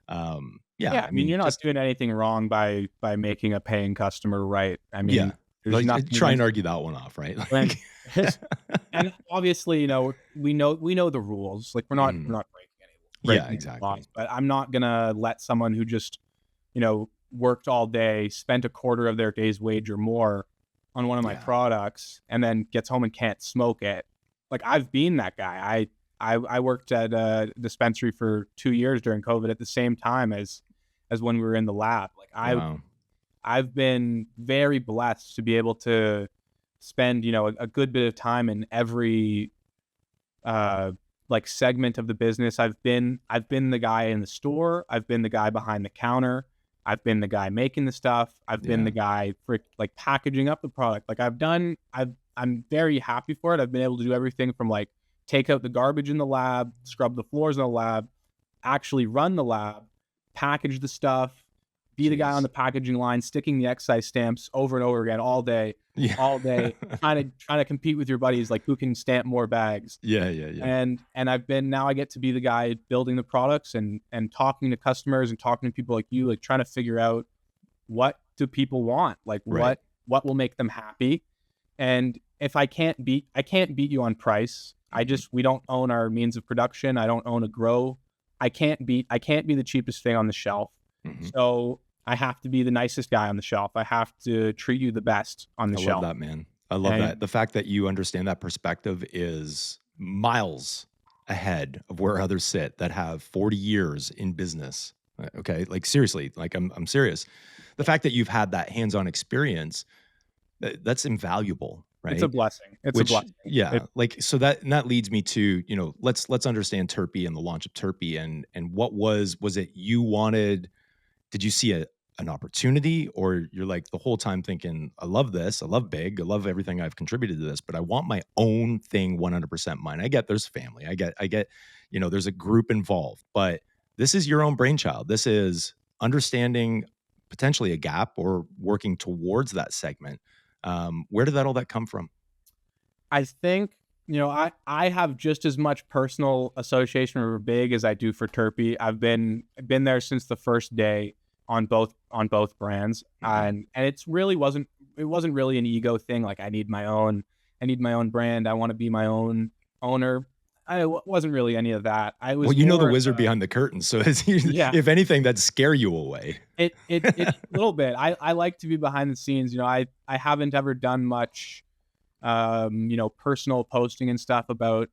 I mean, you're not doing anything wrong by making a paying customer right. I mean, there's nothing. Try and argue that one off, right? Like, and obviously, you know, we know the rules. Like we're not breaking any exactly. laws, but I'm not gonna let someone who just, you know, worked all day, spent a quarter of their day's wage or more on one of my products, and then gets home and can't smoke it. Like I've been that guy. I worked at a dispensary for 2 years during COVID at the same time as as when we were in the lab. Like Wow. I've been very blessed to be able to spend, a good bit of time in every like segment of the business. I've been the guy in the store. I've been the guy behind the counter. I've been the guy making the stuff. I've been the guy for like packaging up the product. Like I'm very happy for it. I've been able to do everything from like take out the garbage in the lab, scrub the floors in the lab, actually run the lab, package the stuff, be the guy on the packaging line, sticking the excise stamps over and over again all day, trying to compete with your buddies, like who can stamp more bags. Yeah. And now I get to be the guy building the products and talking to customers and talking to people like you, like trying to figure out what do people want, like what will make them happy. And if I can't beat you on price. We don't own our means of production. I don't own a grow. I can't be the cheapest thing on the shelf. So I have to be the nicest guy on the shelf. I have to treat you the best on the shelf. I love that, man. I love that. The fact that you understand that perspective is miles ahead of where others sit that have 40 years in business. Okay. Like seriously, like I'm serious. The fact that you've had that hands-on experience, that's invaluable. Right? It's a blessing. A blessing. Yeah. So that leads me to, let's understand Terpi and the launch of Terpi and what was it you wanted? Did you see an opportunity, or you're like the whole time thinking, I love this. I love Big. I love everything I've contributed to this, but I want my own thing 100% mine. I get there's family. I get, there's a group involved, but this is your own brainchild. This is understanding potentially a gap or working towards that segment. Where did all that come from? I think, I have just as much personal association with Big as I do for Terpi. I've been there since the first day on both brands. And it wasn't really an ego thing. Like I need my own brand. I want to be my own owner. I wasn't really any of that. I was the wizard behind the curtain. So if anything, that'd scare you away. It a little bit. I like to be behind the scenes. I haven't ever done much, personal posting and stuff about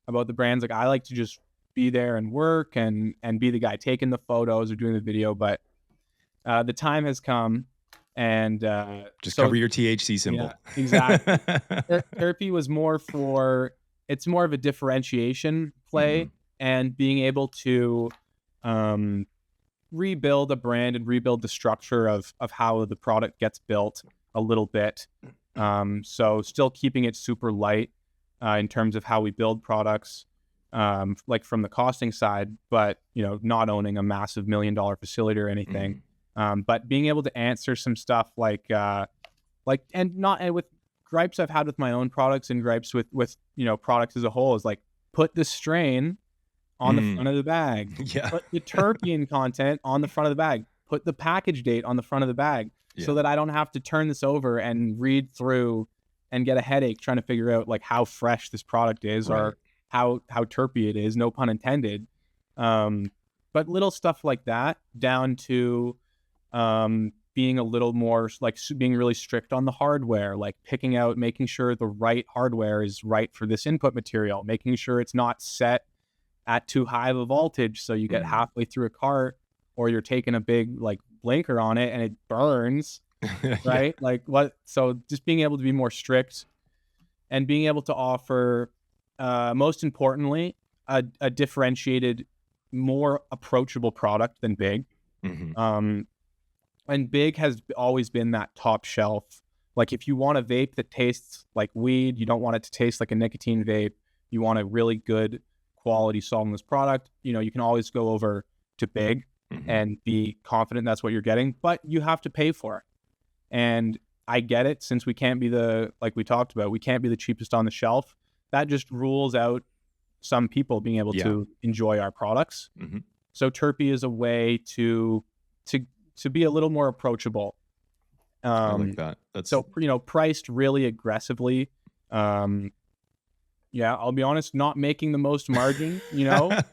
the brands. Like I like to just be there and work and be the guy taking the photos or doing the video. But the time has come, and just cover your THC symbol. Yeah, exactly. Terpi was it's more of a differentiation play and being able to rebuild a brand and rebuild the structure of how the product gets built a little bit. So still keeping it super light in terms of how we build products, like from the costing side, but not owning a massive $1 million facility or anything. But being able to answer some stuff like with gripes I've had with my own products and gripes with products as a whole is like, put the strain on the front of the bag. Put the terpene content on the front of the bag. Put the package date on the front of the bag so that I don't have to turn this over and read through and get a headache trying to figure out like how fresh this product is or how terpy it is, no pun intended. But little stuff like that, down to being a little more like being really strict on the hardware, like making sure the right hardware is right for this input material, making sure it's not set at too high of a voltage so you get halfway through a cart or you're taking a big like blinker on it and it burns. Right? Like what? So just being able to be more strict and being able to offer, most importantly, a differentiated, more approachable product than Big. And Big has always been that top shelf. Like if you want a vape that tastes like weed, you don't want it to taste like a nicotine vape, you want a really good quality solventless product, you can always go over to Big and be confident that's what you're getting, but you have to pay for it. And I get it, since we can't be like we talked about, we can't be the cheapest on the shelf. That just rules out some people being able to enjoy our products. So Terpi is a way to be a little more approachable. I like that. So, priced really aggressively. I'll be honest, not making the most margin, but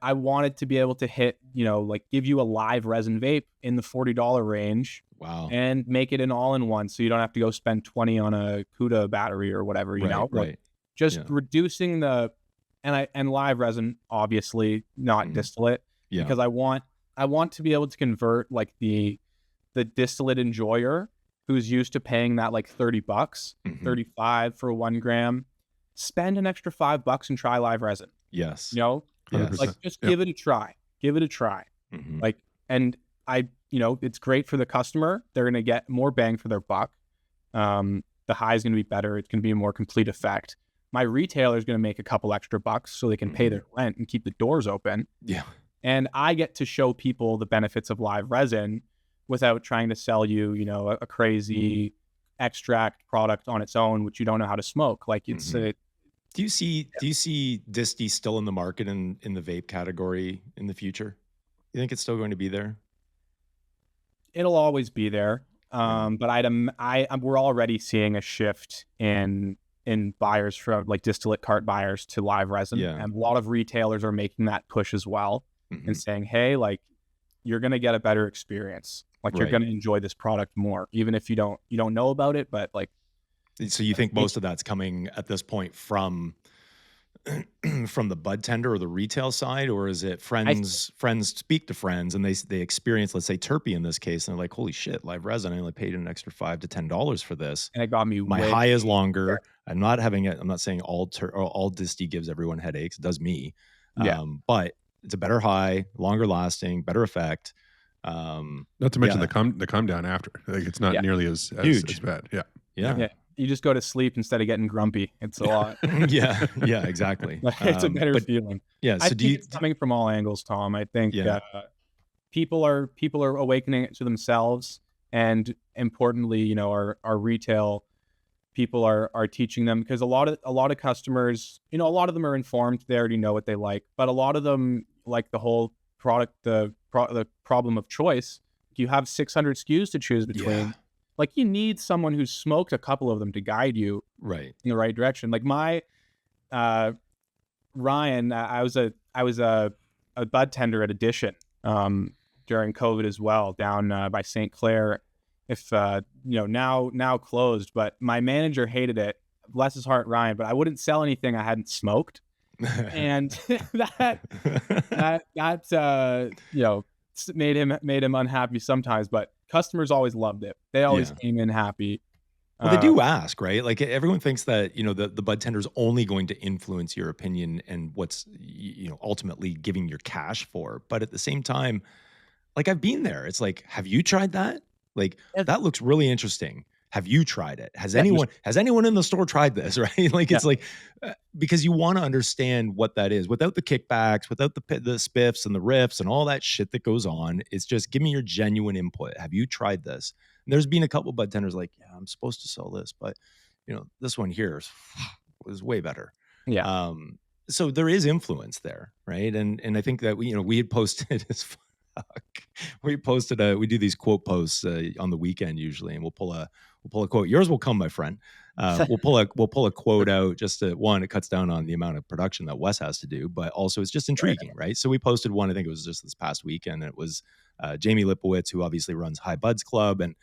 I wanted to be able to hit, like give you a live resin vape in the $40 range. Wow. And make it an all-in-one, so you don't have to go spend $20 on a CUDA battery or whatever, Right. Just reducing and live resin, obviously not distillate, Yeah. because I want to be able to convert like the distillate enjoyer who's used to paying that like $30, Mhm. 35 for 1 gram, spend an extra $5 and try live resin. Yes. You know, Yes. like just Yep. give it a try. Give it a try. Mhm. Like, and it's great for the customer. They're going to get more bang for their buck. The high is going to be better. It's going to be a more complete effect. My retailer is going to make a couple extra bucks so they can pay their rent and keep the doors open. Yeah. And I get to show people the benefits of live resin without trying to sell you, a crazy extract product on its own, which you don't know how to smoke. Like it's Do you see Disty still in the market in the vape category in the future? You think it's still going to be there? it'll always be there. Yeah. But we're already seeing a shift in buyers from like distillate cart buyers to live resin. Yeah. And a lot of retailers are making that push as well Mhm. and saying, hey, like you're going to get a better experience. Like you're Right. going to enjoy this product more, even if you don't know about it. But like, So you think most of that's coming at this point from from the bud tender or the retail side, or is it friends speak to friends and they experience, let's say Terpi in this case, and they're like, holy shit, live resin, I only paid an extra $5 to $10 for this. and it got me My way high is longer. I'm not saying all Disty gives everyone headaches. It does me. Yeah. But it's a better high, longer lasting, better effect. Not to mention the come down after. Like it's not Yeah. nearly as Huge. bad. Yeah. Yeah. You just go to sleep instead of getting grumpy. It's a lot. Yeah, exactly. Like, it's a better but feeling. yeah, I so think it's coming from all angles, Tom. I think Yeah. people are awakening it to themselves, and importantly, our retail people are teaching them, because a lot of customers, a lot of them are informed. They already know what they like, but a lot of them like the whole product, the problem of choice. You have 600 SKUs to choose between. Yeah. Like you need someone who's smoked a couple of them to guide you Right. in the right direction. Like my Ryan, I was a bud tender at Edition during COVID as well, down by St. Clair. If now closed, but my manager hated it. Bless his heart, Ryan. But I wouldn't sell anything I hadn't smoked, and that made him unhappy sometimes. But customers always loved it. They always came in happy. Well, they do ask, right? Like everyone thinks that, the bud tender is only going to influence your opinion and what's, ultimately giving your cash for. But at the same time, like I've been there. It's like, have you tried that? Like that looks really interesting. Have you tried it? Has anyone in the store tried this? Right? Like it's like, because you want to understand what that is without the kickbacks, without the spiffs and the riffs and all that shit that goes on. It's just give me your genuine input. Have you tried this? And there's been a couple bud tenders like, yeah, I'm supposed to sell this, but this one here was way better. Yeah. So there is influence there, right? And I think that we had posted as fuck. We do these quote posts on the weekend usually, and we'll pull a quote. Yours will come, my friend. We'll pull a quote out just to, one, it cuts down on the amount of production that Wes has to do, but also it's just intriguing, right? So we posted one, I think it was just this past weekend. And it was Jamie Lipowitz, who obviously runs High Buds Club, and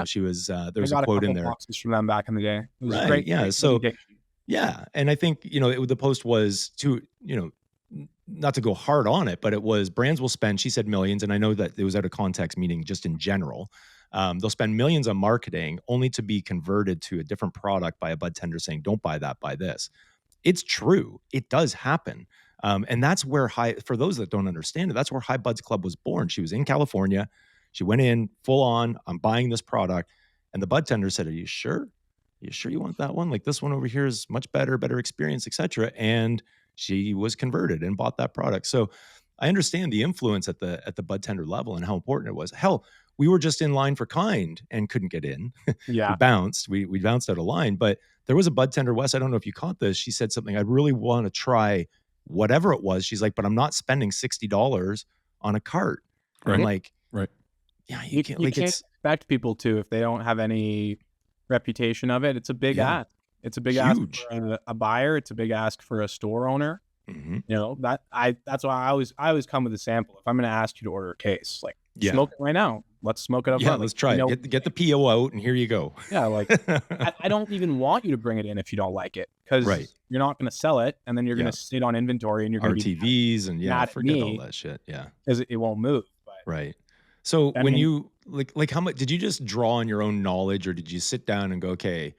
she was there was a quote in there from them back in the day. It was right, great. Yeah. So yeah, and I think the post was to not to go hard on it, but it was brands will spend, she said, millions, and I know that it was out of context, meaning just in general. They'll spend millions on marketing only to be converted to a different product by a bud tender saying, don't buy that, buy this. It's true. It does happen. And that's where for those that don't understand it, that's where High Buds Club was born. She was in California. She went in full on, I'm buying this product. And the bud tender said, are you sure? Are you sure you want that one? Like this one over here is much better experience, etc. And she was converted and bought that product. So I understand the influence at the bud tender level and how important it was. Hell, we were just in line for Kind and couldn't get in. Yeah. We bounced out of line, but there was a bud tender, Wes, I don't know if you caught this. She said something, I really want to try whatever it was. She's like, but I'm not spending $60 on a cart. Right. I'm like, right. Yeah, you can't expect people to if they don't have any reputation of it. It's a big ask. It's a big ask for a buyer. It's a big ask for a store owner. Mm-hmm. That's why I always come with a sample. If I'm going to ask you to order a case, like smoke it right now. Let's smoke it up Yeah, front. let's try it. Get the PO out, and here you go. Yeah, like I don't even want you to bring it in if you don't like it, because Right. you're not going to sell it, and then you're going to sit on inventory, and you're going to be RTVs and mad at forget all me that shit. Yeah. because it won't move. But Right. So I when mean- you like how much did you just draw on your own knowledge, or did you sit down and go, okay,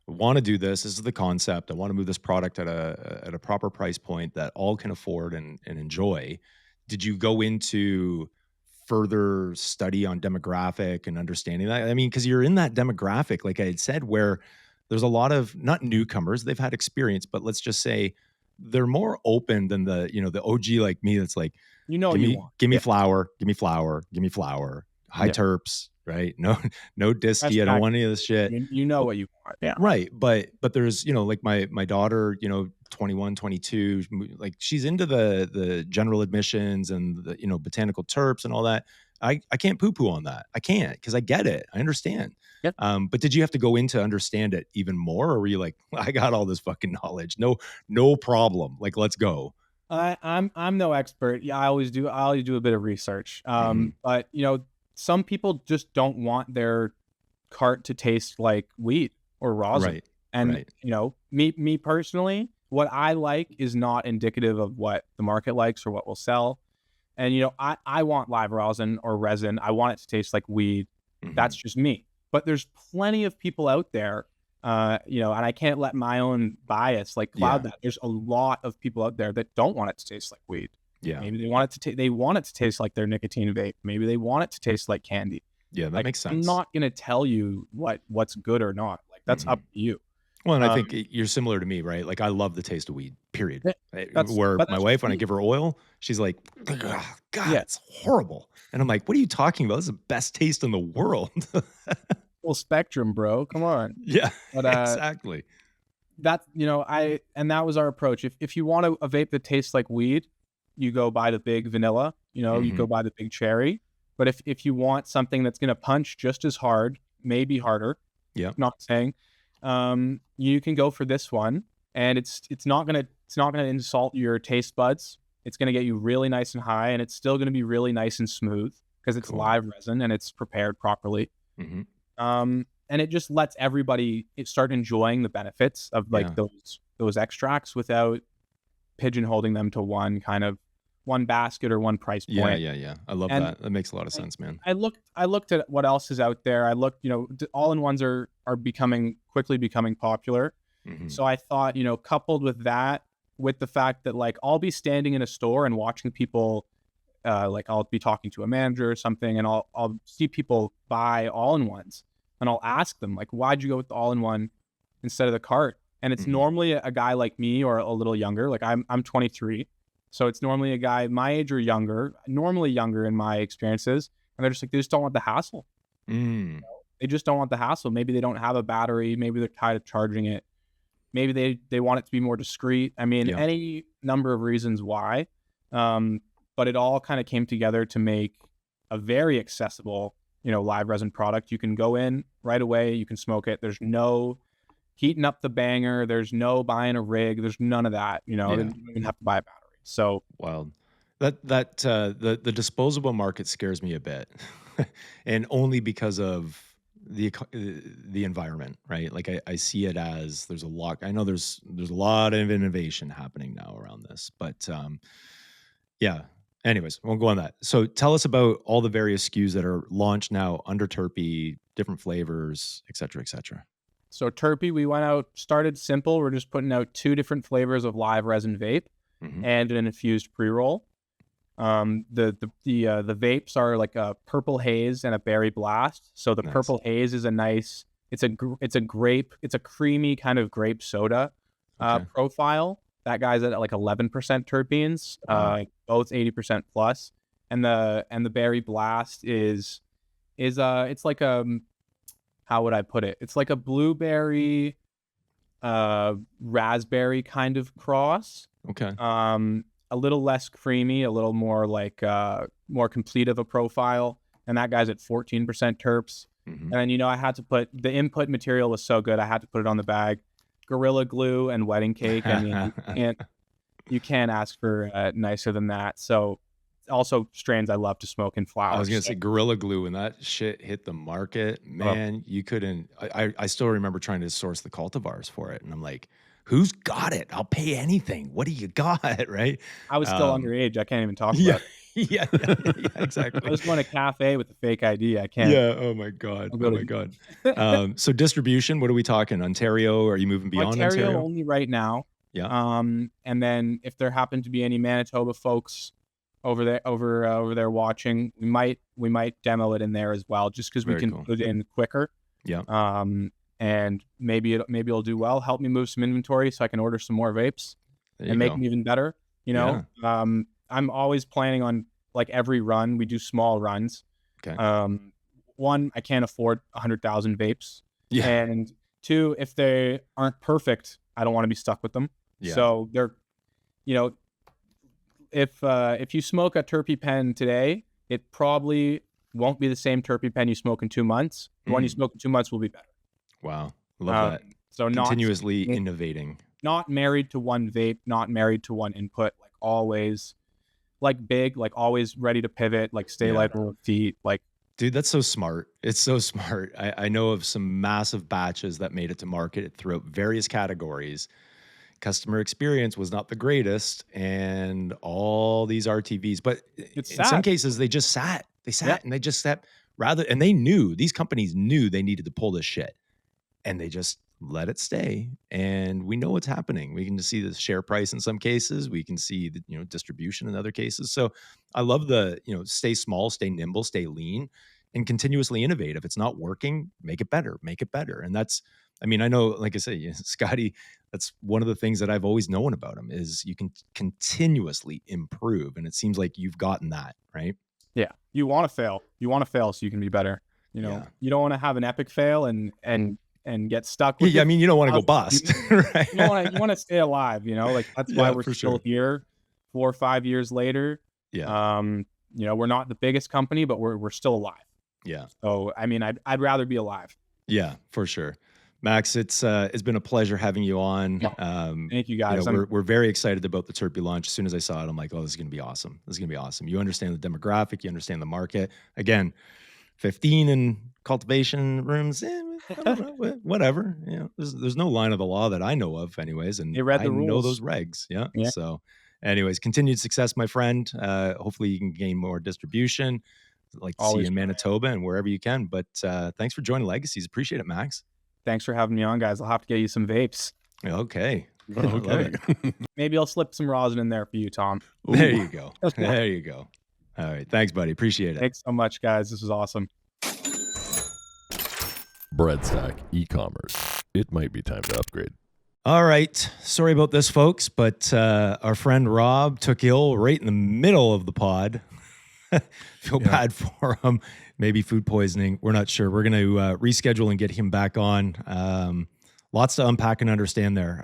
I want to do this. This is the concept. I want to move this product at a proper price point that all can afford and enjoy. Did you go into further study on demographic and understanding that? I mean, because you're in that demographic, like I had said, where there's a lot of not newcomers, they've had experience, but let's just say they're more open than the OG like me that's like, you know what you want. give me Yeah. flour, give me flour, give me flour, high Yeah. terps, right? No disty. I don't Breadstack. want any of this shit. You know what you want. Yeah. Right. But there's, like my daughter, 21, 22, like she's into the general admissions and the, botanical terps and all that. I can't poo-poo on that. I can't, because I get it. I understand. Yep. But did you have to go in to understand it even more? Or were you like, I got all this fucking knowledge. No problem. Like, let's go. I'm no expert. Yeah, I always do a bit of research. But some people just don't want their cart to taste like weed or rosin. Right. And right. Me personally, what I like is not indicative of what the market likes or what will sell. And I want live rosin or resin. I want it to taste like weed. Mhm. That's just me. But there's plenty of people out there, and I can't let my own bias cloud that. There's a lot of people out there that don't want it to taste like weed. Yeah. Maybe they want it to taste like their nicotine vape. Maybe they want it to taste like candy. Yeah, that makes sense. I'm not gonna tell you what's good or not. Like, that's up to you. Well, and I think you're similar to me, right? Like, I love the taste of weed, period. Where but my that's wife, when I me. give her oil, she's like, "Ugh, God, Yeah. it's horrible. And I'm like, what are you talking about? This is the best taste in the world. Full spectrum, bro. Come on. Yeah, But exactly. that that was our approach. If you want a vape that tastes like weed, you go buy the big vanilla. You go buy the big cherry. But if you want something that's gonna punch just as hard, maybe harder, not saying, you can go for this one, and it's not gonna insult your taste buds. It's gonna get you really nice and high, and it's still gonna be really nice and smooth because it's Cool. live resin and it's prepared properly. hmm And it just lets everybody start enjoying the benefits of those extracts without pigeonholing them to one basket or one price point. Yeah. I love And that. That makes a lot of sense, man. I looked at what else is out there. I looked, all-in-ones are quickly becoming popular. Mhm. So I thought, coupled with that, with the fact that I'll be standing in a store and watching people, I'll be talking to a manager or something, and I'll see people buy all-in-ones, and I'll ask them why'd you go with the all-in-one instead of the cart? And it's Mhm. normally a guy like me or a little younger. I'm 23. So it's normally a guy my age or younger, normally younger in my experiences. And they're just they just don't want the hassle. Mm. They just don't want the hassle. Maybe they don't have a battery. Maybe they're tired of charging it. Maybe they want it to be more discreet. I mean, Yeah. any number of reasons why. But it all kind of came together to make a very accessible, live resin product. You can go in right away. You can smoke it. There's no heating up the banger. There's no buying a rig. There's none of that. You don't even have to buy a battery. So Wild. The disposable market scares me a bit, and only because of the environment, right? Like I see it as there's a lot. I know there's a lot of innovation happening now around this, but yeah. Anyways, we'll go on that. So tell us about all the various SKUs that are launched now under Terpi, different flavors, et cetera, et cetera. So Terpi, we started simple. We're just putting out 2 different flavors of live resin vape Mhm. and an infused pre-roll. The vapes are like a purple haze and a berry blast. So the Nice. purple haze is it's a creamy kind of grape soda Okay. profile. That guy's at 11% terpenes, Wow. both 80% plus. And the berry blast is it's like how would I put it? It's like a blueberry raspberry kind of cross. Okay. A little less creamy, a little more more complete of a profile. And that guy's at 14% terps. Mhm. And then, I had to put the input material was so good, I had to put it on the bag. Gorilla Glue and wedding cake. I mean, you can't ask for nicer than that. So also strains I love to smoke in flowers. I was gonna say Gorilla Glue, when that shit hit the market, man, you couldn't. I still remember trying to source the cultivars for it, and I'm like, who's got it? I'll pay anything. What do you got? Right? I was still underage. I can't even talk about it. Yeah, exactly. I was going to a cafe with a fake ID. I can't. Yeah. Oh my god. Oh my god. So distribution. What are we talking? Ontario? Are you moving beyond Ontario? Only right now. Yeah. And then if there happen to be any Manitoba folks over there watching, we might demo it in there as well, just because we can put it in quicker. Yeah. And maybe it'll do well. Help me move some inventory so I can order some more vapes and make them even better. You know, I'm always planning on, like, every run we do small runs. Okay. One, I can't afford 100,000 vapes. Yeah. And two, if they aren't perfect, I don't want to be stuck with them. Yeah. So they're, if you smoke a Terpi pen today, it probably won't be the same Terpi pen you smoke in 2 months. The one you smoke in 2 months will be better. Wow. Love that. So continuously innovating. Not married to one vape, not married to one input, like always, like big, like always ready to pivot, like stay light on your feet. Like, dude, that's so smart. It's so smart. I know of some massive batches that made it to market throughout various categories. Customer experience was not the greatest, and all these RTVs, but in some cases they just sat. They sat and they just sat and they knew, these companies knew they needed to pull this shit, and they just let it stay. And we know what's happening. We can just see the share price in some cases. We can see the, distribution in other cases. So I love the, stay small, stay nimble, stay lean, and continuously innovate. If it's not working, make it better. And that's, I know, like I say, Scotty, that's one of the things that I've always known about him is you can continuously improve. And it seems like you've gotten that, right? Yeah. You want to fail. So you can be better. You don't want to have an epic fail and get stuck with it. You don't want to go bust, right? You want to stay alive, like that's why we're still here 4 or 5 years later. Yeah. We're not the biggest company, but we're still alive. Yeah. So, I'd rather be alive. Yeah, for sure. Max, it's been a pleasure having you on. Thank you guys. We're very excited about the Terpi launch. As soon as I saw it, I'm like, oh, this is going to be awesome. You understand the demographic, you understand the market. Again, 15 in cultivation rooms, I don't know, whatever. There's no line of the law that I know of, anyways. And they read the rules. Know those regs. Yeah. So, anyways, continued success, my friend. Hopefully, you can gain more distribution. I'd like to see you in Manitoba and wherever you can. But thanks for joining Legacies. Appreciate it, Max. Thanks for having me on, guys. I'll have to get you some vapes. Okay. Maybe I'll slip some rosin in there for you, Tom. There you go. All right. Thanks, buddy. Appreciate it. Thanks so much, guys. This was awesome. Breadstack e-commerce. It might be time to upgrade. All right. Sorry about this, folks, but our friend Rob took ill right in the middle of the pod. Feel bad for him. Maybe food poisoning. We're not sure. We're going to reschedule and get him back on. Lots to unpack and understand there.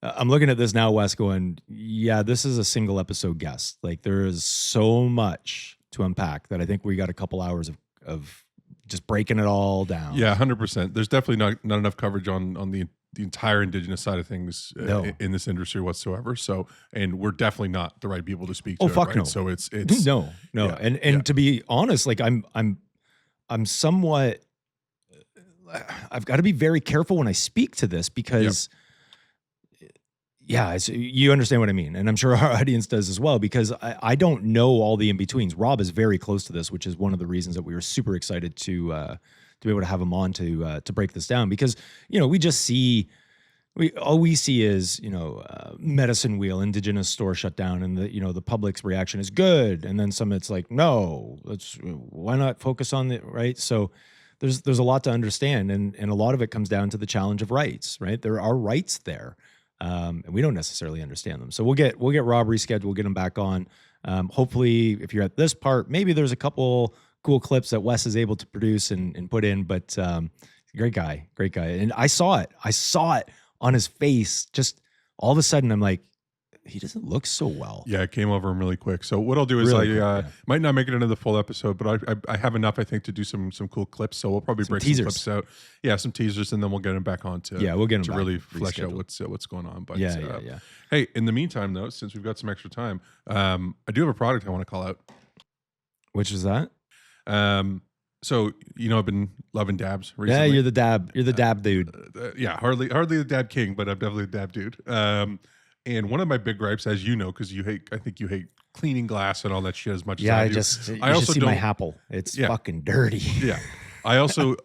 I'm looking at this now, Wes, going, this is a single episode guest. Like, there is so much to unpack that I think we got a couple hours of just breaking it all down. Yeah, 100%. There's definitely not enough coverage on the entire Indigenous side of things in this industry whatsoever. So, and we're definitely not the right people to speak to. Fuck, right? No. So it's no. Yeah, and to be honest, like I'm somewhat, I've got to be very careful when I speak to this because you understand what I mean. And I'm sure our audience does as well, because I don't know all the in-betweens. Rob is very close to this, which is one of the reasons that we were super excited to be able to have him on to break this down, because, we just see, all we see is, Medicine Wheel, Indigenous store shut down, and the public's reaction is good. And then some, it's like, no, why not focus on the right? So there's a lot to understand. And a lot of it comes down to the challenge of rights, right? There are rights there. And we don't necessarily understand them. So we'll get Rob rescheduled, we'll get him back on. Hopefully, if you're at this part, maybe there's a couple cool clips that Wes is able to produce and put in, but great guy. And I saw it on his face. Just all of a sudden, I'm like, he doesn't look so well. Yeah, it came over him really quick. So what I'll do is might not make it into the full episode, but I have enough, I think, to do some cool clips. So we'll probably break some clips out. Yeah, some teasers, and then we'll get him back on to we'll get him to back, really flesh out what's going on. But yeah. Hey, in the meantime, though, since we've got some extra time, I do have a product I want to call out. Which is that? So I've been loving dabs recently. Yeah, you're the dab. You're the dab dude. Yeah, hardly the dab king, but I'm definitely the dab dude. And one of my big gripes, as you know, because I think you hate cleaning glass and all that shit as much as I do. I also see my Apple. It's fucking dirty. Yeah. I also,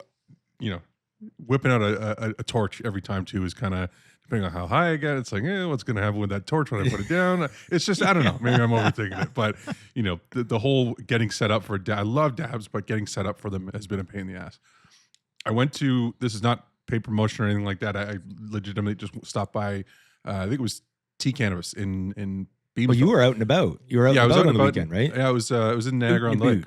whipping out a torch every time too is kind of, depending on how high I get, it's like, what's going to happen with that torch when I put it down? It's just, I don't know. Maybe I'm overthinking it. But, the whole getting set up for a dab, I love dabs, but getting set up for them has been a pain in the ass. This is not paid promotion or anything like that. I legitimately just stopped by, I think it was Tea Cannabis in Beamsville. Well, you were out and about. You were out and about on the weekend, right? Yeah, I was in Niagara on the Lake.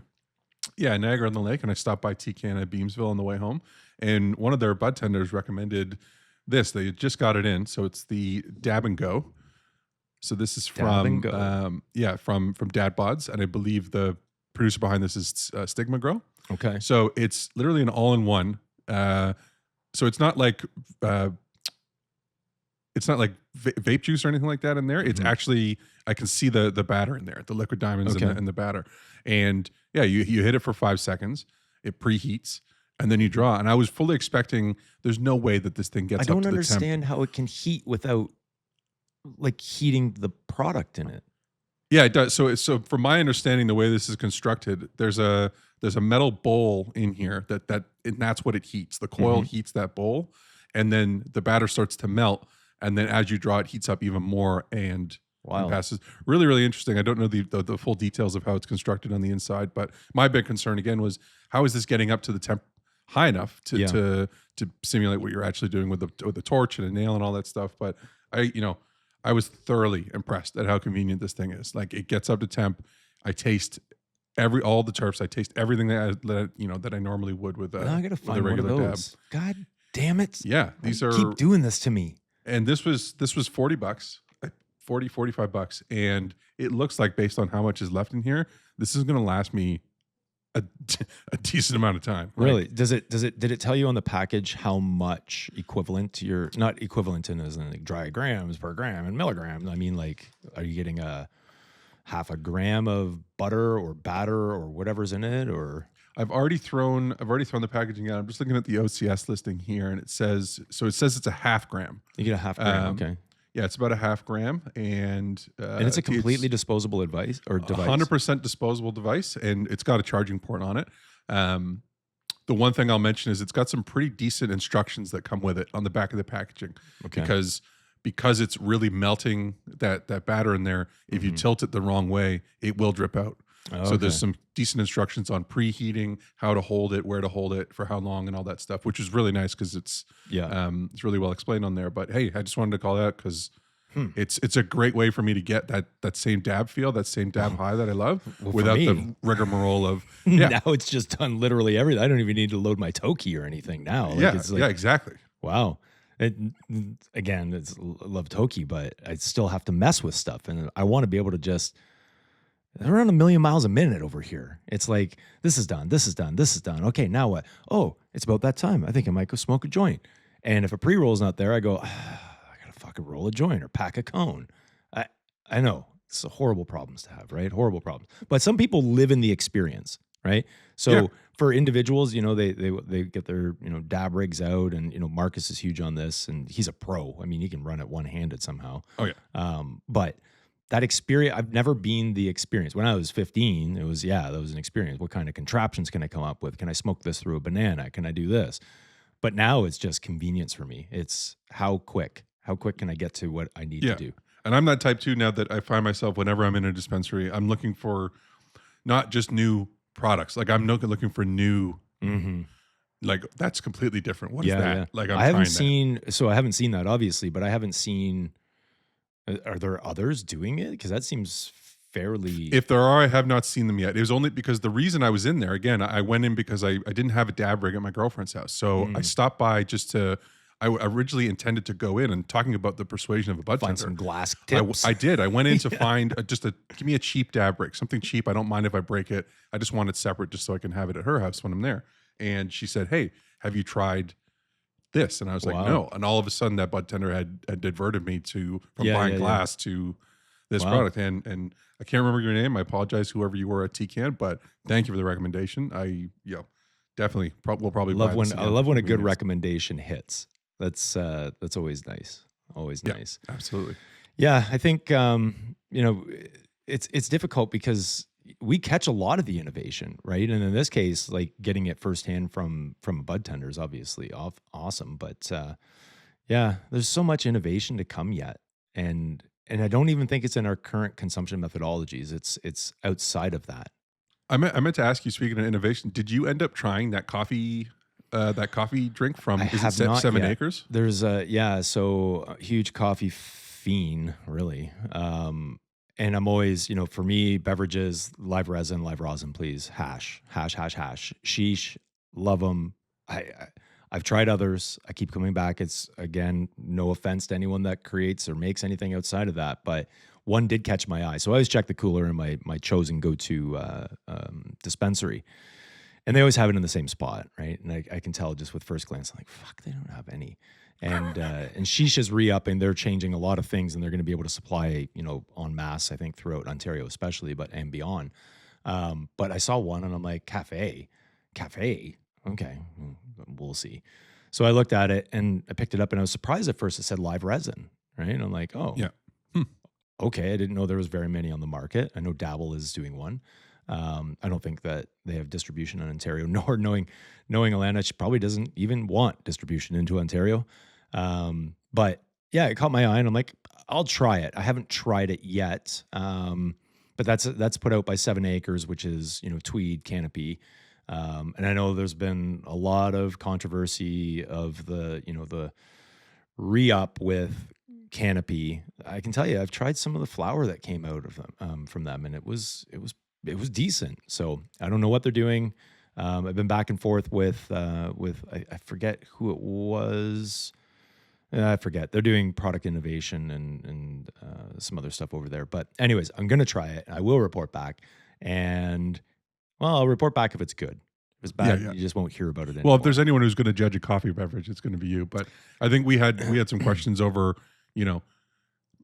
Yeah, Niagara on the Lake, and I stopped by Tea Can at Beamsville on the way home. And one of their bud tenders recommended this. They just got it in, so it's the Dab and Go. So this is from from Dad Bods, and I believe the producer behind this is Stigma Grow. Okay. So it's literally an all-in-one. So it's not like vape juice or anything like that in there. It's actually, I can see the batter in there, the liquid diamonds and the batter. And yeah, you hit it for 5 seconds, it preheats, and then you draw. And I was fully expecting, there's no way that this thing gets up to the temp. I don't understand how it can heat without heating the product in it. Yeah, it does. So from my understanding, the way this is constructed, there's a metal bowl in here and that's what it heats. The coil heats that bowl, and then the batter starts to melt. And then as you draw, it heats up even more and passes. Really, really interesting. I don't know the full details of how it's constructed on the inside, but my big concern again was, how is this getting up to the temp high enough to simulate what you're actually doing with the torch and a nail and all that stuff. But I was thoroughly impressed at how convenient this thing is. Like, it gets up to temp. I taste all the terps. I taste everything that I normally would with I gotta find a regular one of those. dab. God damn it! Yeah, keep doing this to me. And this was $40, $45, and it looks like, based on how much is left in here, this is going to last me a decent amount of time. Really? Did it tell you on the package how much equivalent to your, not equivalent in as in like dry grams per gram and milligrams? I mean, like, are you getting a half a gram of butter or batter or whatever's in it, or? I've already thrown the packaging out. I'm just looking at the OCS listing here, and it says it's a half gram. You get a half gram, okay. Yeah, it's about a half gram, and it's a completely disposable device. 100% disposable device, and it's got a charging port on it. The one thing I'll mention is it's got some pretty decent instructions that come with it on the back of the packaging, because it's really melting that batter in there. If you tilt it the wrong way, it will drip out. So there's some decent instructions on preheating, how to hold it, where to hold it, for how long, and all that stuff, which is really nice because it's really well explained on there. But hey, I just wanted to call that because it's a great way for me to get that same dab feel, that same dab high that I love, without the rigmarole of now it's just done literally everything. I don't even need to load my Toki or anything now. Exactly. Wow. Again, it's love Toki, but I still have to mess with stuff, and I want to be able to just. Around 1 million miles a minute over here. It's like, this is done. Okay, now what? Oh, it's about that time. I think I might go smoke a joint. And if a pre-roll's not there, I go, I gotta fucking roll a joint or pack a cone. I know it's horrible problems to have, right? Horrible problems. But some people live in the experience, right? So for individuals, they get their dab rigs out, and Marcus is huge on this, and he's a pro. I mean, he can run it one-handed somehow. Oh yeah. But that experience, I've never been the experience. When I was 15, it was, that was an experience. What kind of contraptions can I come up with? Can I smoke this through a banana? Can I do this? But now it's just convenience for me. It's how quick can I get to what I need to do? And I'm that type too now, that I find myself, whenever I'm in a dispensary, I'm looking for not just new products. Like, I'm looking for new, like, that's completely different. What is that? Yeah. Like, I haven't seen that, obviously, but I haven't seen. Are there others doing it? Because that seems fairly. If there are, I have not seen them yet. It was only because the reason I was in there, again, I went in because I didn't have a dab rig at my girlfriend's house. So I stopped by just to, I originally intended to go in and talking about the persuasion of a bud Find tender. some glass tips. I did. I went in to find give me a cheap dab brick, something cheap. I don't mind if I break it. I just want it separate just so I can have it at her house when I'm there. And she said, "Hey, have you tried this?" And I was like, "No." And all of a sudden that bud tender had diverted me from buying glass to this product. And I can't remember your name. I apologize, whoever you were at TCAN, but thank you for the recommendation. Definitely we'll probably love buy I love when a good recommendation hits. That's always nice. Always nice. Absolutely. Yeah, I think it's difficult because we catch a lot of the innovation, right? And in this case, like getting it firsthand from a bud tender is obviously awesome. But there's so much innovation to come yet, and I don't even think it's in our current consumption methodologies. It's outside of that. I meant to ask you, speaking of innovation, did you end up trying that coffee drink from 7 Acres? There's so a huge coffee fiend, really. And I'm always, for me, beverages, live rosin, please. Hash. Sheesh, love them. I've tried others. I keep coming back. It's, again, no offense to anyone that creates or makes anything outside of that, but one did catch my eye. So I always check the cooler in my chosen go-to dispensary. And they always have it in the same spot, right? And I can tell just with first glance, I'm like, fuck, they don't have any. And Sheesh is re-upping. They're changing a lot of things, and they're going to be able to supply, en masse, I think, throughout Ontario especially, and beyond. But I saw one, and I'm like, cafe? Okay, we'll see. So I looked at it, and I picked it up, and I was surprised at first it said live resin, right? And I'm like, oh. Yeah. Okay, I didn't know there was very many on the market. I know Dabble is doing one. I don't think that they have distribution in Ontario, nor knowing Alana, she probably doesn't even want distribution into Ontario. But yeah, it caught my eye, and I'm like, I'll try it. I haven't tried it yet, but that's put out by 7 Acres, which is Tweed Canopy, and I know there's been a lot of controversy of the re-up with Canopy. I can tell you, I've tried some of the flour that came out of them from them, and it was decent. So I don't know what they're doing. I've been back and forth with I forget who it was. I forget. They're doing product innovation and some other stuff over there. But anyways, I'm gonna try it. I will report back, and I'll report back if it's good. If it's bad, you just won't hear about it anymore. Well, if there's anyone who's going to judge a coffee beverage, it's going to be you. But I think we had some questions over,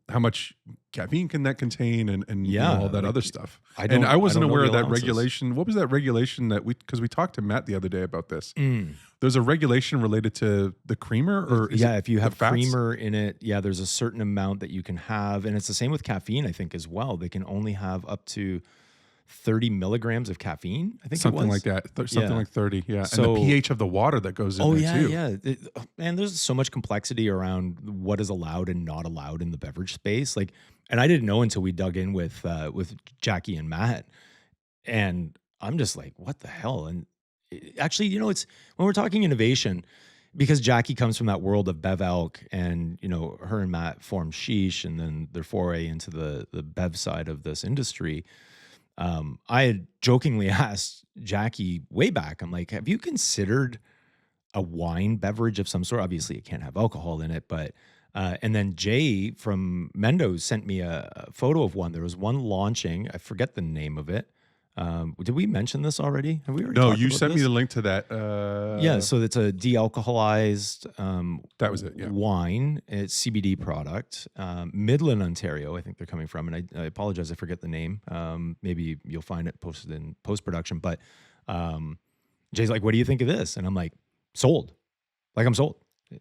how much caffeine can that contain and all that other stuff. I wasn't aware of that regulation. What was that regulation because we talked to Matt the other day about this. There's a regulation related to the creamer, or if you have creamer in it, there's a certain amount that you can have. And it's the same with caffeine, I think, as well. They can only have up to 30 milligrams of caffeine, I think something like that. Something like 30, So, and the pH of the water that goes in there too. Yeah. And there's so much complexity around what is allowed and not allowed in the beverage space. And I didn't know until we dug in with Jackie and Matt. And I'm just like, what the hell? And actually, it's when we're talking innovation, because Jackie comes from that world of Bev Elk, and her and Matt formed Sheesh, and then their foray into the Bev side of this industry. I had jokingly asked Jackie way back, I'm like, have you considered a wine beverage of some sort? Obviously, it can't have alcohol in it, but and then Jay from Mendo sent me a photo of one. There was one launching. I forget the name of it. Did we mention this already? Have we already? No, you sent me the link to that. So it's a de-alcoholized that was it. Yeah. Wine. It's CBD product. Midland, Ontario, I think they're coming from. And I apologize, I forget the name. Maybe you'll find it posted in post-production. But Jay's like, what do you think of this? And I'm like, sold. I'm sold.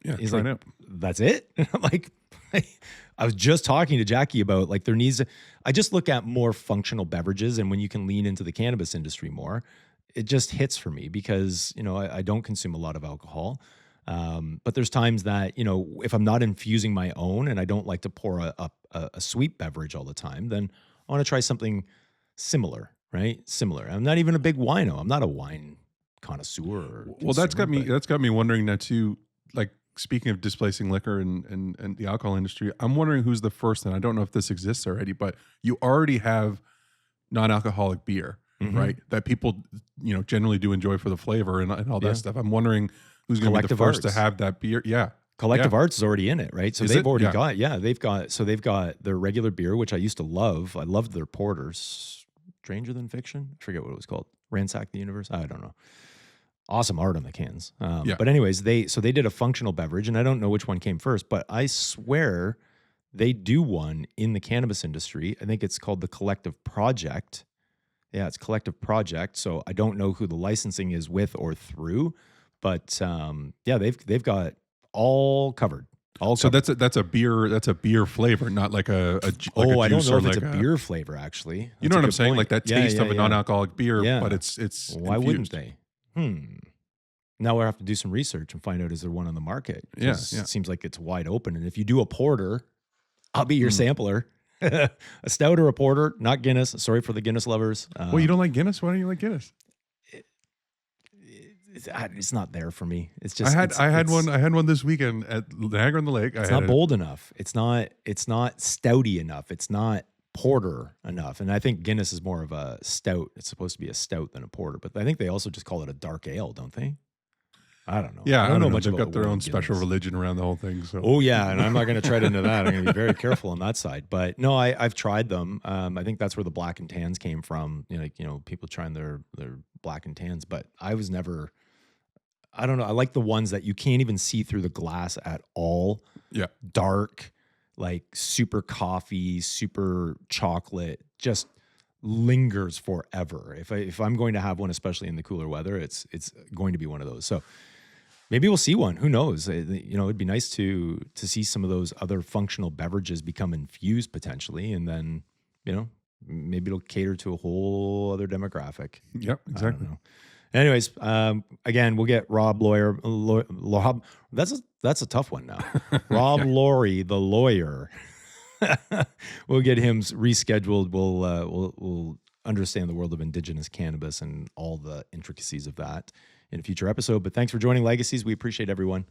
Yeah, he's like, that's it? And I'm like, I was just talking to Jackie about I just look at more functional beverages, and when you can lean into the cannabis industry more, it just hits for me because, I don't consume a lot of alcohol. But there's times that, if I'm not infusing my own and I don't like to pour a sweet beverage all the time, then I want to try something similar, right? Similar. I'm not even a big wino. I'm not a wine connoisseur. Well, that's got me wondering now too, speaking of displacing liquor and the alcohol industry, I'm wondering who's the first, and I don't know if this exists already, but you already have non-alcoholic beer, right? That people, generally do enjoy for the flavor and all that stuff. I'm wondering who's going to be the first to have that beer. Yeah. Collective Arts is already in it, right? So Is they've it? already Yeah. they've got their regular beer, which I used to love. I loved their porters. Stranger Than Fiction? I forget what it was called. Ransack the Universe? I don't know. Awesome art on the cans. Yeah. But anyways, they did a functional beverage, and I don't know which one came first, but I swear they do one in the cannabis industry. I think it's called the Collective Project. Yeah, it's Collective Project. So I don't know who the licensing is with or through, but yeah, they've got all covered. So that's a beer flavor, not like a juice. I don't know or if it's like a beer flavor actually. You That's know a what I'm good saying? point. Like that taste of a non-alcoholic beer, Yeah. but it's Why infused. wouldn't they? Now we'll have to do some research and find out, is there one on the market? 'Cause Yeah. It seems like it's wide open. And if you do a porter, I'll be your sampler. A stout or a porter, not Guinness. Sorry for the Guinness lovers. Well, you don't like Guinness? Why don't you like Guinness? It's not there for me. It's just I had one this weekend at Niagara on the Lake. It's not bold enough. It's not stouty enough. It's not porter enough. And I think Guinness is more of a stout. It's supposed to be a stout than a porter, but I think they also just call it a dark ale, don't they? I don't know. Yeah, I don't know much. They've about got the their word own special Guinness. religion around the whole thing. So. Oh yeah, and I'm not going to tread into that. I'm going to be very careful on that side. But no, I've tried them. I think that's where the black and tans came from. People trying their black and tans. But I was never. I don't know. I like the ones that you can't even see through the glass at all. Yeah, dark, like super coffee, super chocolate, just lingers forever. If I'm going to have one, especially in the cooler weather, it's going to be one of those. So. Maybe we'll see one. Who knows? It'd be nice to see some of those other functional beverages become infused potentially, and then maybe it'll cater to a whole other demographic. Yep, exactly. Anyways, again, we'll get Rob Rob. That's a tough one now. Rob Laurie, the lawyer. We'll get him rescheduled. We'll understand the world of indigenous cannabis and all the intricacies of that in a future episode. But thanks for joining Legacies. We appreciate everyone.